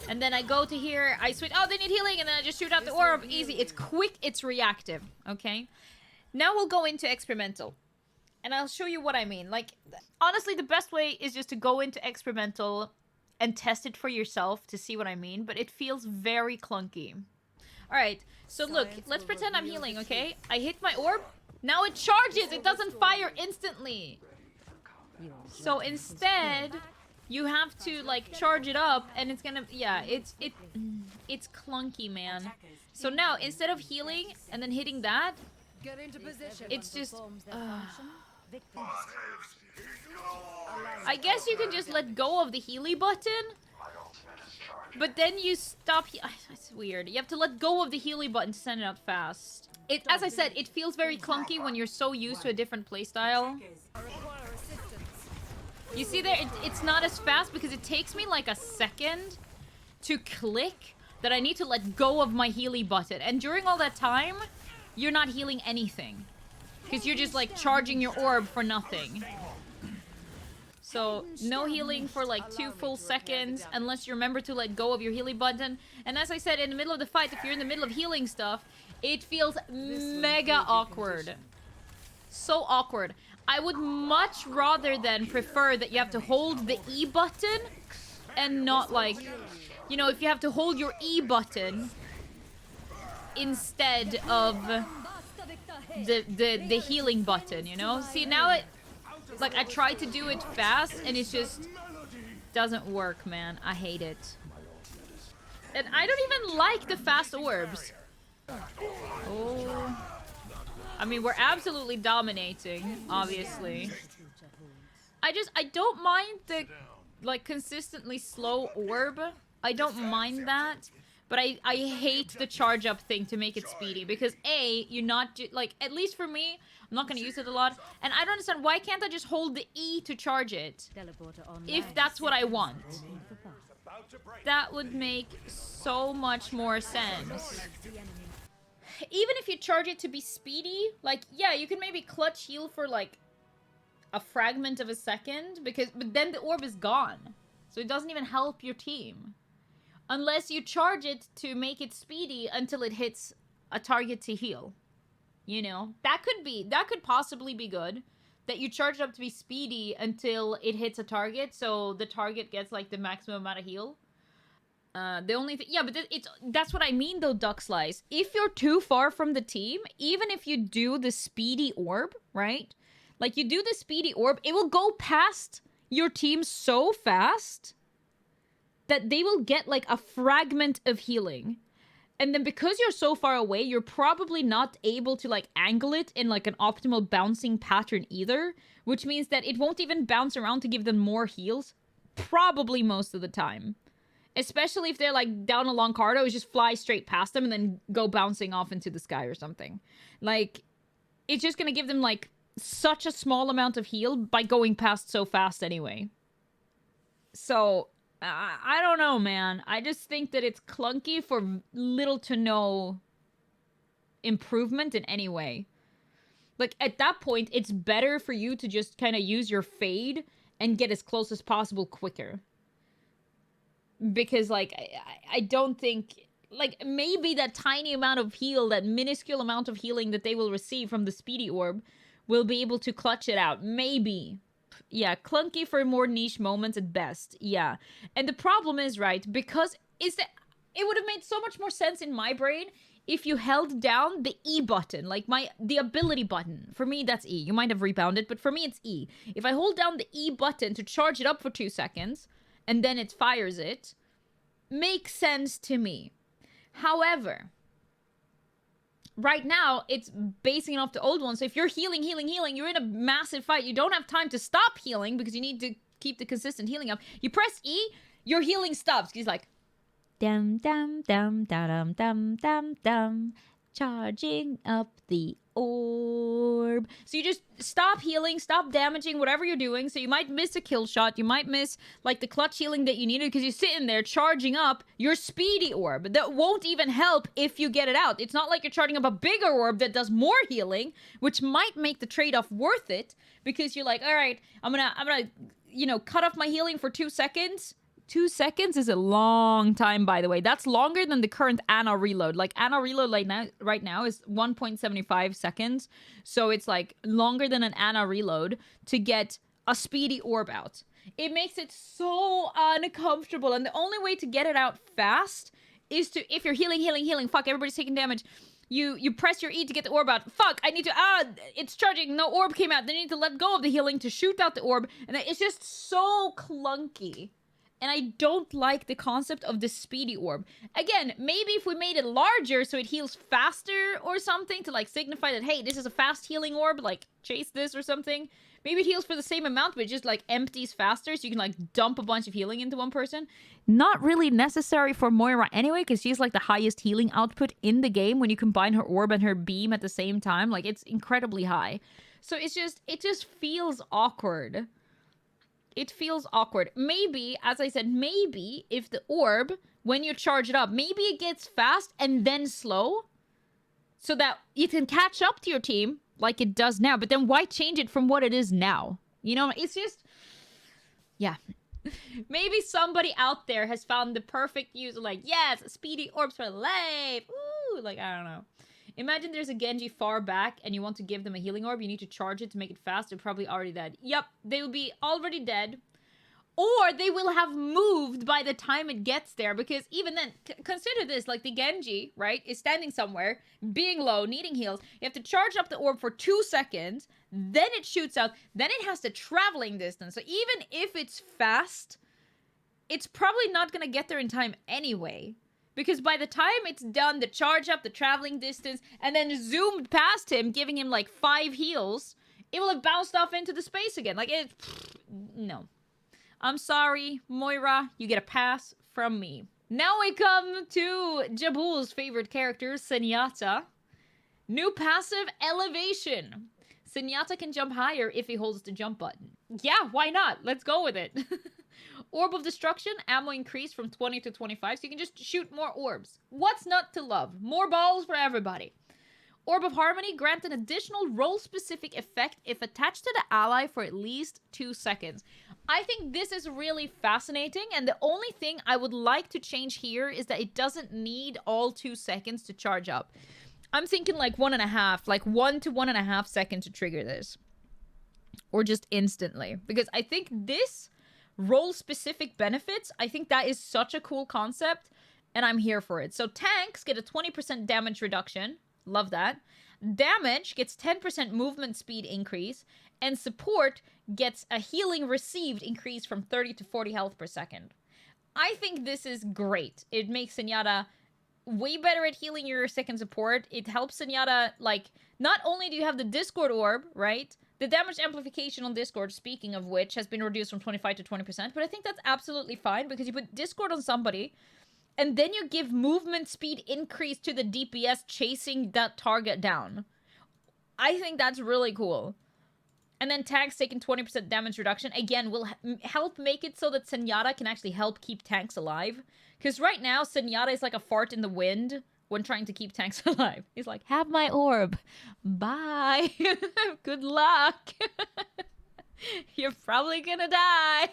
And then I go to here, I switch, oh, they need healing, and then I just shoot out the orb. Easy. It's quick, it's reactive, okay? Now we'll go into experimental. And I'll show you what I mean. Like, honestly, the best way is just to go into experimental and test it for yourself to see what I mean. But it feels very clunky. Alright, so look, let's pretend I'm healing, okay? I hit my orb. Now it charges. It doesn't fire instantly. So instead, you have to, like, charge it up. And it's gonna, yeah, it's clunky, man. So now, instead of healing and then hitting that, it's just... I guess you can just let go of the Healy button, but then you stop. It's weird. You have to let go of the Healy button to send it out fast. As I said, it feels very clunky when you're so used to a different playstyle. You see there, it's not as fast because it takes me like a second to click that I need to let go of my Healy button. And during all that time, you're not healing anything. Because you're just, like, charging your orb for nothing. So, no healing for, like, 2 full seconds, unless you remember to let go of your Healy button. And as I said, in the middle of the fight, if you're in the middle of healing stuff, it feels mega awkward. So awkward. I would much rather than prefer that you have to hold the E button, and not, like, you know, if you have to hold your E button instead of the healing button, you know? See, now it, like, I try to do it fast and it just doesn't work, man. I hate it. And I don't even like the fast orbs. Oh. I mean, we're absolutely dominating, obviously. I don't mind the, like, consistently slow orb. I don't mind that. But I hate the charge up thing to make it speedy. Because A, you're not, like, at least for me, I'm not going to use it a lot. And I don't understand, why can't I just hold the E to charge it? If that's what I want. That would make so much more sense. Even if you charge it to be speedy, like, yeah, you can maybe clutch heal for, like, a fragment of a second. But then the orb is gone. So it doesn't even help your team. Unless you charge it to make it speedy until it hits a target to heal. You know? That could possibly be good. That you charge it up to be speedy until it hits a target, so the target gets, like, the maximum amount of heal. The only thing... Yeah, but that's what I mean, though, Duck Slice. If you're too far from the team, even if you do the speedy orb, right? Like, you do the speedy orb, it will go past your team so fast that they will get, like, a fragment of healing. And then because you're so far away, you're probably not able to, like, angle it in, like, an optimal bouncing pattern either. Which means that it won't even bounce around to give them more heals. Probably most of the time. Especially if they're like down a long corridor, just fly straight past them and then go bouncing off into the sky or something. Like, it's just gonna give them like such a small amount of heal by going past so fast anyway. So, I don't know, man. I just think that it's clunky for little to no improvement in any way. Like, at that point, it's better for you to just kind of use your fade and get as close as possible quicker. Because, like, I don't think... Like, maybe that tiny amount of heal, that minuscule amount of healing that they will receive from the speedy orb will be able to clutch it out. Maybe. Yeah, clunky for more niche moments at best. Yeah. And the problem is, right, because it would have made so much more sense in my brain if you held down the E button, like the ability button. For me, that's E. You might have rebounded, but for me, it's E. If I hold down the E button to charge it up for 2 seconds, and then it fires it, makes sense to me. However, right now, it's basing it off the old one. So if you're healing, you're in a massive fight. You don't have time to stop healing because you need to keep the consistent healing up. You press E, your healing stops. He's like, dum dum dum dum dum dum dum, charging up the orb. So you just stop healing, stop damaging whatever you're doing. So you might miss a kill shot, you might miss like the clutch healing that you needed because you're sitting there charging up your speedy orb that won't even help if you get it out. It's not like you're charging up a bigger orb that does more healing, which might make the trade-off worth it because you're like, all right, I'm gonna cut off my healing for 2 seconds. 2 seconds is a long time, by the way. That's longer than the current Ana reload. Like, Ana reload right now is 1.75 seconds. So it's, like, longer than an Ana reload to get a speedy orb out. It makes it so uncomfortable. And the only way to get it out fast is to, if you're healing, fuck, everybody's taking damage. You press your E to get the orb out. Fuck, I need to, it's charging. No orb came out. Then you need to let go of the healing to shoot out the orb. And it's just so clunky. And I don't like the concept of the speedy orb. Again, maybe if we made it larger so it heals faster or something to like signify that, hey, this is a fast healing orb, like chase this or something. Maybe it heals for the same amount, but it just like empties faster so you can like dump a bunch of healing into one person. Not really necessary for Moira anyway, because she's like the highest healing output in the game when you combine her orb and her beam at the same time. Like, it's incredibly high. So it just feels awkward. It feels awkward. Maybe, as I said, maybe if the orb, when you charge it up, maybe it gets fast and then slow so that you can catch up to your team like it does now. But then why change it from what it is now? You know, it's just... Yeah. Maybe somebody out there has found the perfect use of like, yes, speedy orbs for life. Ooh, like, I don't know. Imagine there's a Genji far back and you want to give them a healing orb. You need to charge it to make it fast. They're probably already dead. Yep, they will be already dead. Or they will have moved by the time it gets there. Because even then, consider this. Like the Genji, right, is standing somewhere, being low, needing heals. You have to charge up the orb for 2 seconds. Then it shoots out. Then it has the traveling distance. So even if it's fast, it's probably not going to get there in time anyway. Because by the time it's done, the charge up, the traveling distance, and then zoomed past him, giving him like 5 heals, it will have bounced off into the space again. Like, no. I'm sorry, Moira, you get a pass from me. Now we come to Jabul's favorite character, Zenyatta. New passive, Elevation. Zenyatta can jump higher if he holds the jump button. Yeah, why not? Let's go with it. Orb of Destruction, ammo increase from 20 to 25, so you can just shoot more orbs. What's not to love? More balls for everybody. Orb of Harmony, grant an additional role-specific effect if attached to the ally for at least 2 seconds. I think this is really fascinating, and the only thing I would like to change here is that it doesn't need all 2 seconds to charge up. I'm thinking like 1.5, like 1 to 1.5 seconds to trigger this. Or just instantly. Because I think this... role-specific benefits, I think that is such a cool concept, and I'm here for it. So tanks get a 20% damage reduction. Love that. Damage gets 10% movement speed increase, and support gets a healing received increase from 30 to 40 health per second. I think this is great. It makes Zenyatta way better at healing your second support. It helps Zenyatta, like, not only do you have the Discord orb, right? The damage amplification on Discord, speaking of which, has been reduced from 25 to 20%, but I think that's absolutely fine because you put Discord on somebody and then you give movement speed increase to the DPS chasing that target down. I think that's really cool. And then tanks taking 20% damage reduction, again, will help make it so that Zenyatta can actually help keep tanks alive. Because right now, Zenyatta is like a fart in the wind when trying to keep tanks alive. He's like, have my orb. Bye. Good luck. You're probably gonna die.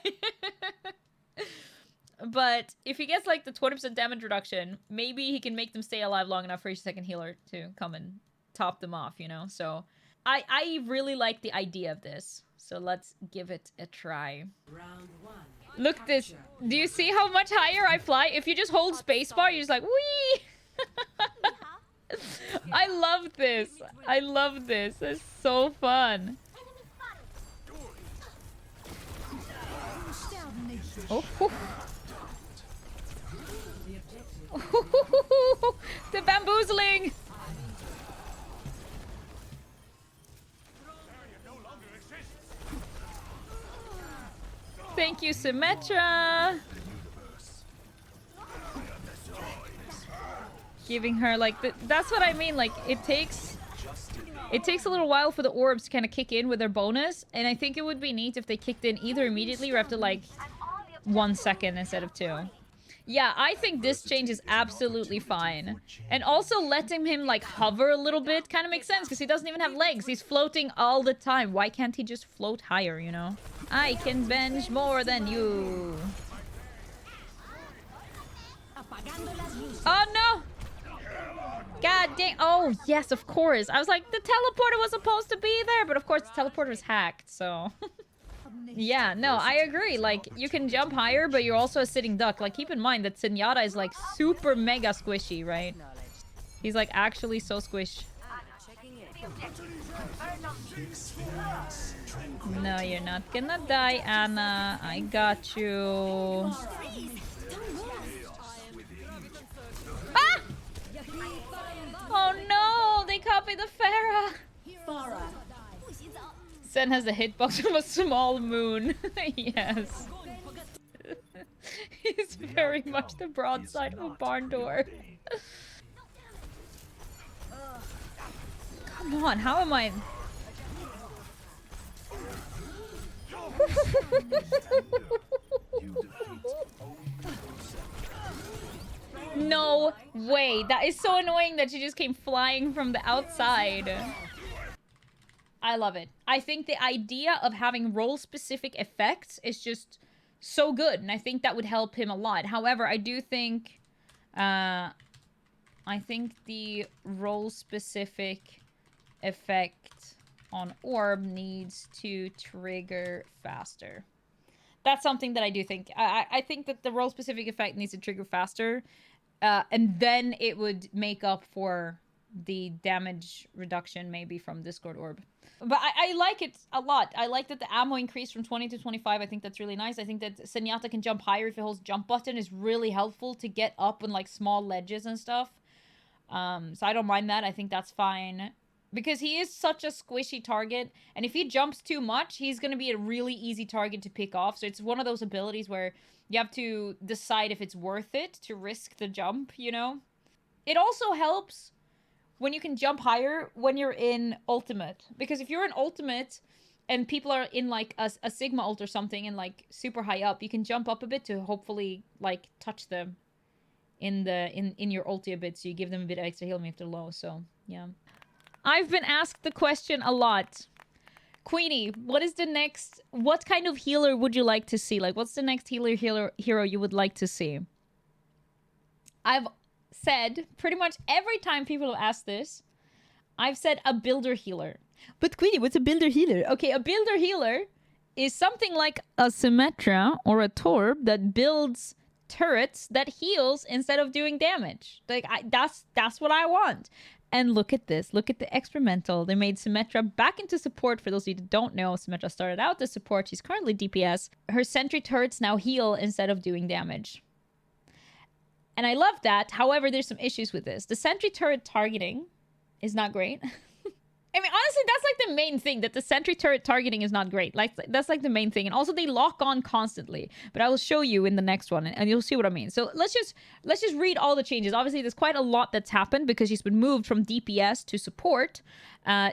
But if he gets like the 20% damage reduction, maybe he can make them stay alive long enough for his second healer to come and top them off, you know? So I really like the idea of this. So let's give it a try. Round 1. Look this. Do you see how much higher I fly? If you just hold spacebar, you're just like, whee! I love this. I love this. It's so fun. Oh. The bamboozling. Thank you, Symmetra. Giving her like that's what I mean. Like it takes a little while for the orbs to kind of kick in with their bonus, and I think it would be neat if they kicked in either immediately or after like 1 second instead of 2. Yeah, I think this change is absolutely fine. And also letting him like hover a little bit kind of makes sense because he doesn't even have legs. He's floating all the time. Why can't he just float higher, you know? I can bench more than you. Oh no! God dang. Oh, yes, of course. I was like, the teleporter was supposed to be there, but of course the teleporter was hacked, so... Yeah, no, I agree. Like, you can jump higher, but you're also a sitting duck. Like, keep in mind that Zenyatta is, like, super mega squishy, right? He's, like, actually so squish. No, you're not gonna die, Anna. I got you. Ah! Oh, no! They copied the Pharah! Sen has the hitbox of a small moon. Yes. He's very much the broadside of a barn door. Come on, how am I... No way. That is so annoying that she just came flying from the outside. I love it. I think the idea of having role-specific effects is just so good, and I think that would help him a lot. However, I do think... I think the role-specific effect on Orb needs to trigger faster. That's something that I do think. I think that the role-specific effect needs to trigger faster, and then it would make up for the damage reduction maybe from Discord Orb. But I like it a lot. I like that the ammo increased from 20 to 25. I think that's really nice. I think that Zenyatta can jump higher if he holds jump button is really helpful to get up on like small ledges and stuff. So I don't mind that. I think that's fine. Because he is such a squishy target. And if he jumps too much, he's going to be a really easy target to pick off. So it's one of those abilities where you have to decide if it's worth it to risk the jump, you know? It also helps when you can jump higher when you're in ultimate. Because if you're in ultimate and people are in like a Sigma ult or something and like super high up, you can jump up a bit to hopefully like touch them in your ulti a bit, so you give them a bit of extra healing if they're low. So yeah, I've been asked the question a lot. QueenE, what kind of healer would you like to see? Like, what's the next hero you would like to see? I've said pretty much every time people have asked this, I've said a builder healer. But QueenE, what's a builder healer? Okay, a builder healer is something like a Symmetra or a Torb that builds turrets that heals instead of doing damage. Like that's what I want. And look at this. Look at the experimental. They made Symmetra back into support. For those of you that don't know, Symmetra started out as support. She's currently DPS. Her sentry turrets now heal instead of doing damage. And I love that. However, there's some issues with this. The sentry turret targeting is not great. I mean, honestly, that's like the main thing, that the sentry turret targeting is not great. Like, that's like the main thing. And also they lock on constantly. But I will show you in the next one and you'll see what I mean. So let's just read all the changes. Obviously, there's quite a lot that's happened because she's been moved from DPS to support.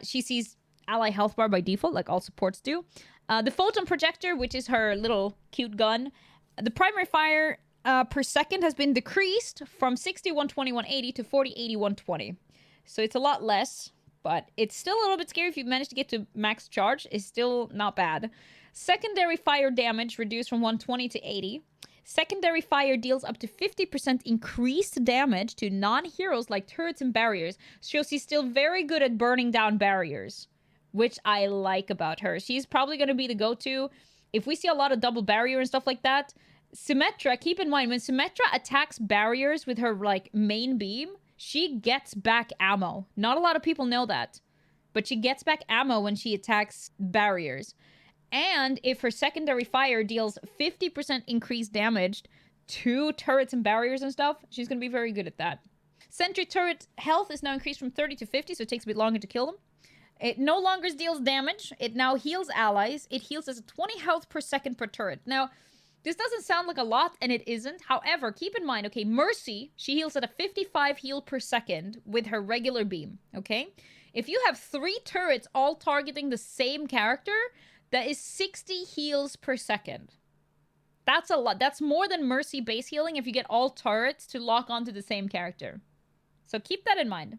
She sees ally health bar by default, like all supports do. The photon projector, which is her little cute gun. The primary fire per second has been decreased from 60, 120, 180 to 40, 80, 120. So it's a lot less. But it's still a little bit scary if you manage to get to max charge. It's still not bad. Secondary fire damage reduced from 120 to 80. Secondary fire deals up to 50% increased damage to non-heroes like turrets and barriers. So she's still very good at burning down barriers, which I like about her. She's probably going to be the go-to. If we see a lot of double barrier and stuff like that, Symmetra, keep in mind, when Symmetra attacks barriers with her like main beam, she gets back ammo. Not a lot of people know that. But she gets back ammo when she attacks barriers. And if her secondary fire deals 50% increased damage to turrets and barriers and stuff, she's going to be very good at that. Sentry turret health is now increased from 30 to 50, so it takes a bit longer to kill them. It no longer deals damage. It now heals allies. It heals as a 20 health per second per turret. Now, this doesn't sound like a lot, and it isn't. However, keep in mind, okay, Mercy, she heals at a 55 heal per second with her regular beam, okay? If you have 3 turrets all targeting the same character, that is 60 heals per second. That's a lot. That's more than Mercy base healing if you get all turrets to lock onto the same character. So keep that in mind.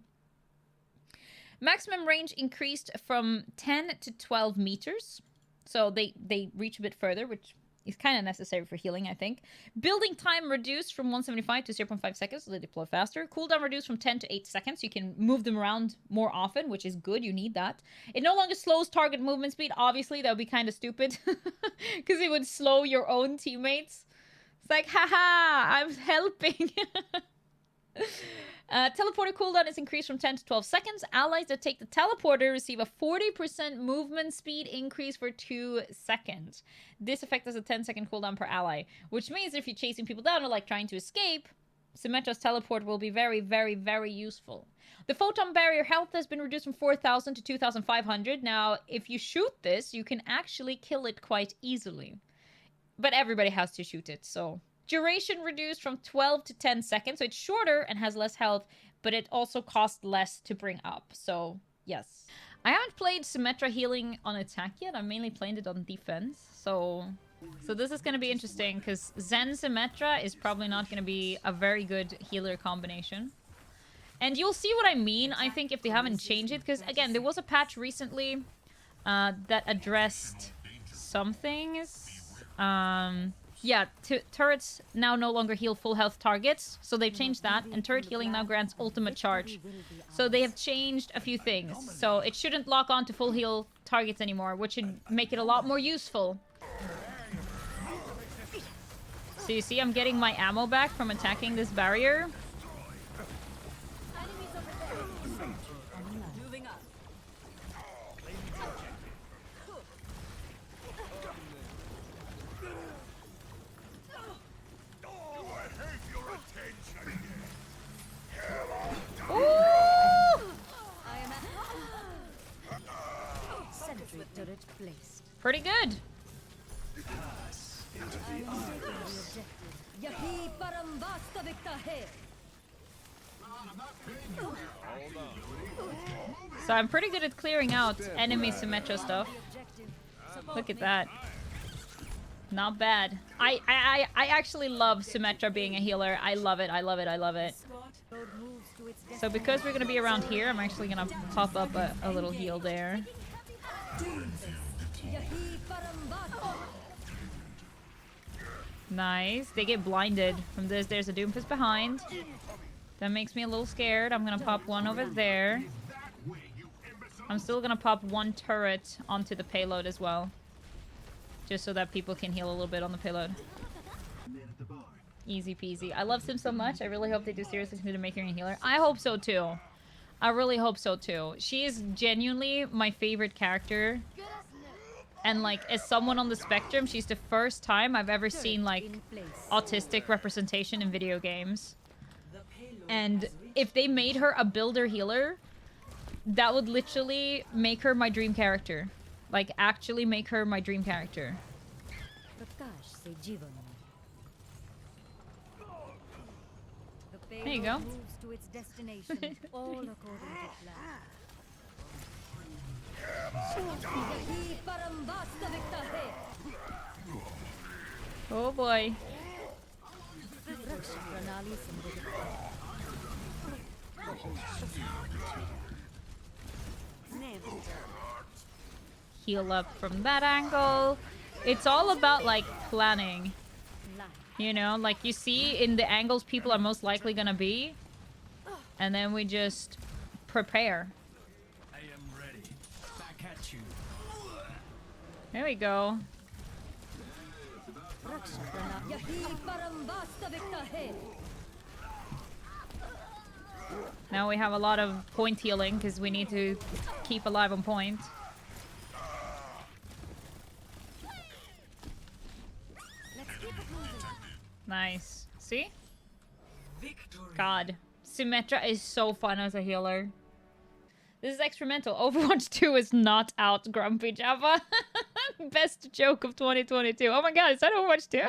Maximum range increased from 10 to 12 meters. So they reach a bit further, which is kind of necessary for healing, I think. Building time reduced from 175 to 0.5 seconds, so they deploy faster. Cooldown reduced from 10 to 8 seconds. You can move them around more often, which is good. You need that. It no longer slows target movement speed. Obviously, that would be kind of stupid because it would slow your own teammates. It's like, haha, I'm helping. Teleporter cooldown is increased from 10 to 12 seconds. Allies that take the teleporter receive a 40% movement speed increase for 2 seconds. This effect has a 10-second cooldown per ally, which means if you're chasing people down or like trying to escape, Symmetra's teleport will be very, very, very useful. The photon barrier health has been reduced from 4,000 to 2,500. Now, if you shoot this, you can actually kill it quite easily. But everybody has to shoot it, so... Duration reduced from 12 to 10 seconds, so it's shorter and has less health, but it also costs less to bring up, so yes. I haven't played Symmetra healing on attack yet. I'm mainly playing it on defense, so this is going to be interesting, because Zen Symmetra is probably not going to be a very good healer combination. And you'll see what I mean, I think, if they haven't changed it, because, again, there was a patch recently that addressed some things. Yeah, turrets now no longer heal full health targets, so they've changed that, and turret healing now grants ultimate charge. So they have changed a few things, so it shouldn't lock on to full heal targets anymore, which should make it a lot more useful. So you see, I'm getting my ammo back from attacking this barrier. Pretty good. So I'm pretty good at clearing out enemy Symmetra stuff. Look at that. Not bad. I actually love Symmetra being a healer. I love it. I love it. I love it. So because we're going to be around here, I'm actually going to pop up a little heal there. Nice. They get blinded from this. There's a Doomfist behind. That makes me a little scared. I'm going to pop one over there. I'm still going to pop one turret onto the payload as well. Just so that people can heal a little bit on the payload. Easy peasy. I love Sim so much. I really hope they do seriously consider making her a healer. I hope so too. I really hope so too. She is genuinely my favorite character. And like, as someone on the spectrum, she's the first time I've ever seen like autistic representation in video games. And if they made her a builder healer, that would literally make her my dream character. Like, actually make her my dream character. There you go. Moves to its destination, all according to plan. Oh boy. Heal up from that angle. It's all about like planning. You know, like you see in the angles people are most likely gonna be. And then we just prepare. I am ready. Back at you. There we go. Now we have a lot of point healing because we need to keep alive on point. Nice. See? God. Symmetra is so fun as a healer. This is experimental. Overwatch 2 is not out, Grumpy Java. Best joke of 2022. Oh my god, is that Overwatch 2?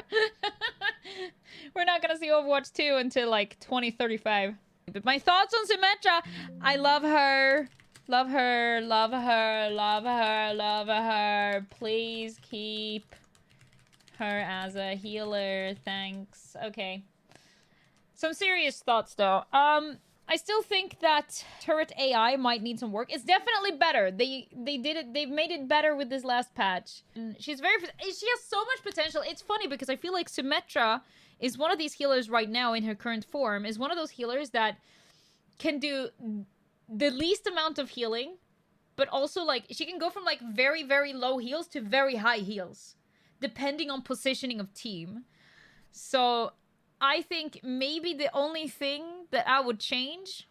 We're not gonna see Overwatch 2 until like 2035. But my thoughts on Symmetra. I love her. Love her, love her, love her, love her. Please keep her as a healer. Thanks. Okay. Some serious thoughts though. I still think that turret AI might need some work. It's definitely better. They did it. They've made it better with this last patch. And she has so much potential. It's funny because I feel like Symmetra is one of these healers right now in her current form. Is one of those healers that can do the least amount of healing, but also like she can go from like very, very low heals to very high heals, depending on positioning of team. So I think maybe the only thing that I would change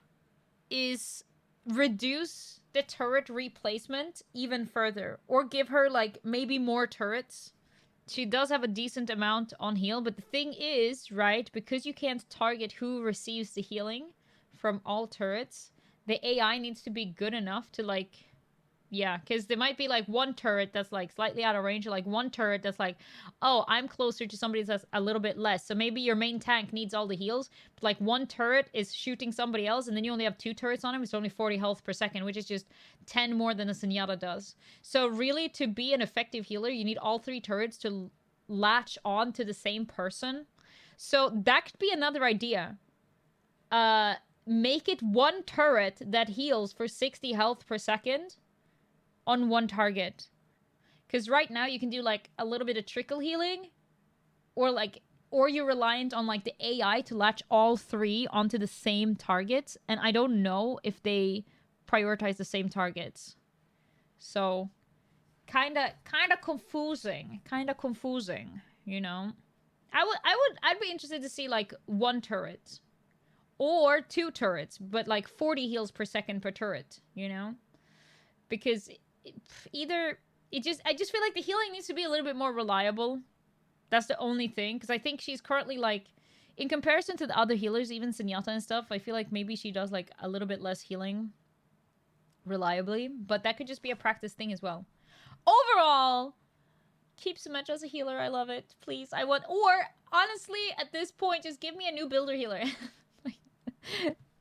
is reduce the turret replacement even further. Or give her, like, maybe more turrets. She does have a decent amount on heal. But the thing is, right, because you can't target who receives the healing from all turrets, the AI needs to be good enough to, like... Yeah, because there might be, like, one turret that's, like, slightly out of range, or, like, one turret that's, like, oh, I'm closer to somebody that's a little bit less. So maybe your main tank needs all the heals, but, like, one turret is shooting somebody else, and then you only have 2 turrets on him. It's only 40 health per second, which is just 10 more than a Zenyatta does. So really, to be an effective healer, you need all 3 turrets to latch on to the same person. So that could be another idea. Make it one turret that heals for 60 health per second on one target. Because right now you can do like a little bit of trickle healing, or you're reliant on like the AI to latch all 3 onto the same targets, and I don't know if they prioritize the same targets. So kind of confusing, you know. I'd be interested to see like 1 turret or 2 turrets, but like 40 heals per second per turret, you know? Because I just feel like the healing needs to be a little bit more reliable. That's the only thing. Because I think she's currently, like, in comparison to the other healers, even Zenyatta and stuff, I feel like maybe she does, like, a little bit less healing reliably. But that could just be a practice thing as well. Overall, keep Symmetra as a healer. I love it. Please. Or, honestly, at this point, just give me a new builder healer.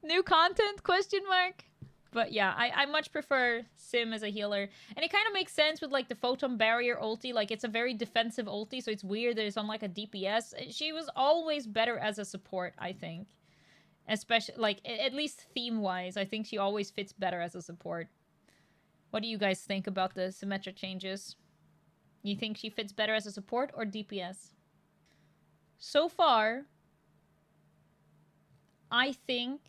New content? Question mark? But yeah, I much prefer Sim as a healer. And it kind of makes sense with like the photon barrier ulti. Like it's a very defensive ulti, so it's weird that it's on like a DPS. She was always better as a support, I think. Especially, like, at least theme-wise, I think she always fits better as a support. What do you guys think about the Symmetra changes? You think she fits better as a support or DPS? So far, I think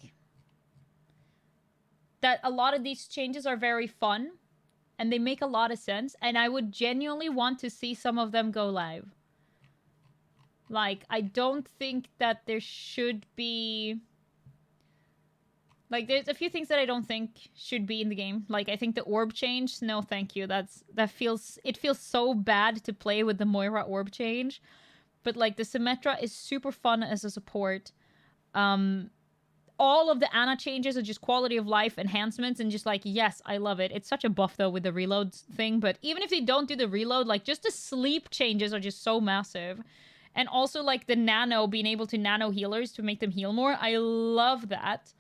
that a lot of these changes are very fun and they make a lot of sense, and I would genuinely want to see some of them go live. Like, I don't think that there should be... Like, there's a few things that I don't think should be in the game. Like, I think the orb change, no thank you. It feels so bad to play with the Moira orb change. But, like, the Symmetra is super fun as a support. all of the Ana changes are just quality of life enhancements and just like, yes, I love it. It's such a buff though with the reload thing, but even if they don't do the reload, like just the sleep changes are just so massive. And also like the nano, being able to nano healers to make them heal more. I love that.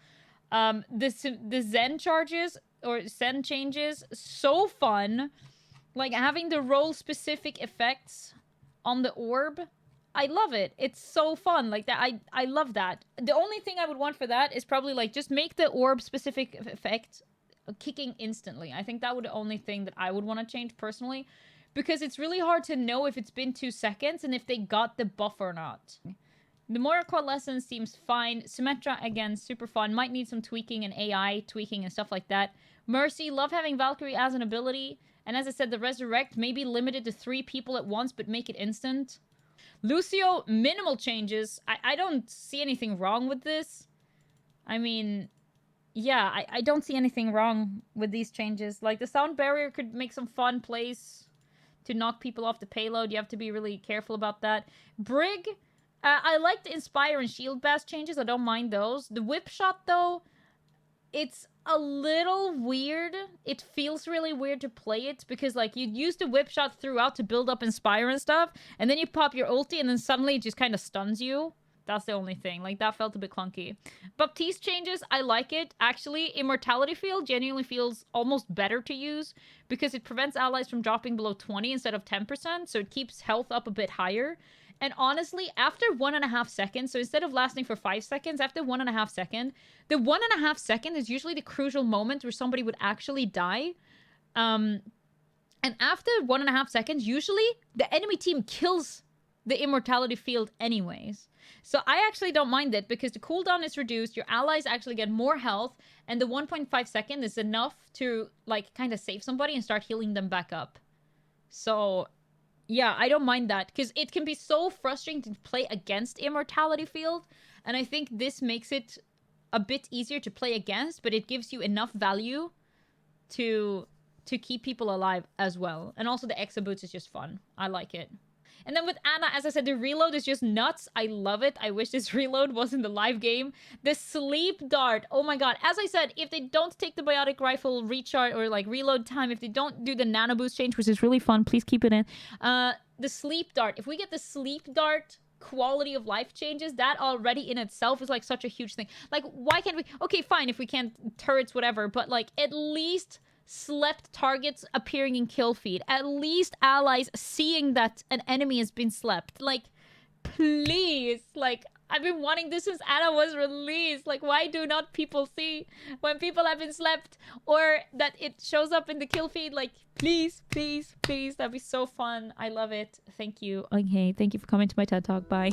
The Zen charges or Zen changes, so fun. Like having the role specific effects on the orb. I love it. It's so fun. Like that. I love that. The only thing I would want for that is probably like just make the orb specific effect kicking instantly. I think that would the only thing that I would want to change personally, because it's really hard to know if it's been 2 seconds and if they got the buff or not. The Moira Coalescence seems fine. Symmetra, again, super fun. Might need some tweaking and AI tweaking and stuff like that. Mercy, love having Valkyrie as an ability. And as I said, the Resurrect may be limited to 3 people at once, but make it instant. Lucio, minimal changes. I don't see anything wrong with this. I mean, yeah, I don't see anything wrong with these changes. Like, the sound barrier could make some fun plays to knock people off the payload. You have to be really careful about that. Brig, I like the Inspire and Shield Bash changes. I don't mind those. The Whip Shot, though, it's a little weird. It feels really weird to play it because, like, you use the Whip Shot throughout to build up Inspire and stuff, and then you pop your ulti, and then suddenly it just kind of stuns you. That's the only thing. Like, that felt a bit clunky. Baptiste changes, I like it. Actually, Immortality Field genuinely feels almost better to use because it prevents allies from dropping below 20 instead of 10%, so it keeps health up a bit higher. And honestly, after 1.5 seconds, so instead of lasting for 5 seconds, after 1.5 seconds, the 1.5 seconds is usually the crucial moment where somebody would actually die. And after 1.5 seconds, usually the enemy team kills the Immortality Field anyways. So I actually don't mind it because the cooldown is reduced, your allies actually get more health, and the 1.5 second is enough to, like, kind of save somebody and start healing them back up. So yeah, I don't mind that because it can be so frustrating to play against Immortality Field, and I think this makes it a bit easier to play against, but it gives you enough value to keep people alive as well. And also the Exa Boots is just fun. I like it. And then with Ana, as I said, the reload is just nuts. I love it. I wish this reload was in the live game. The sleep dart. Oh my god. As I said, if they don't take the biotic rifle recharge or like reload time, if they don't do the nano boost change, which is really fun, please keep it in. The sleep dart. If we get the sleep dart quality of life changes, that already in itself is like such a huge thing. Like, why can't we... Okay, fine, if we can't turrets, whatever, but like at least slept targets appearing in kill feed. At least allies seeing that an enemy has been slept. Like, please. Like, I've been wanting this since Ana was released. Like, why do not people see when people have been slept? Or that it shows up in the kill feed? Like, please, please, please. That'd be so fun. I love it. Thank you. Okay, thank you for coming to my TED Talk. Bye.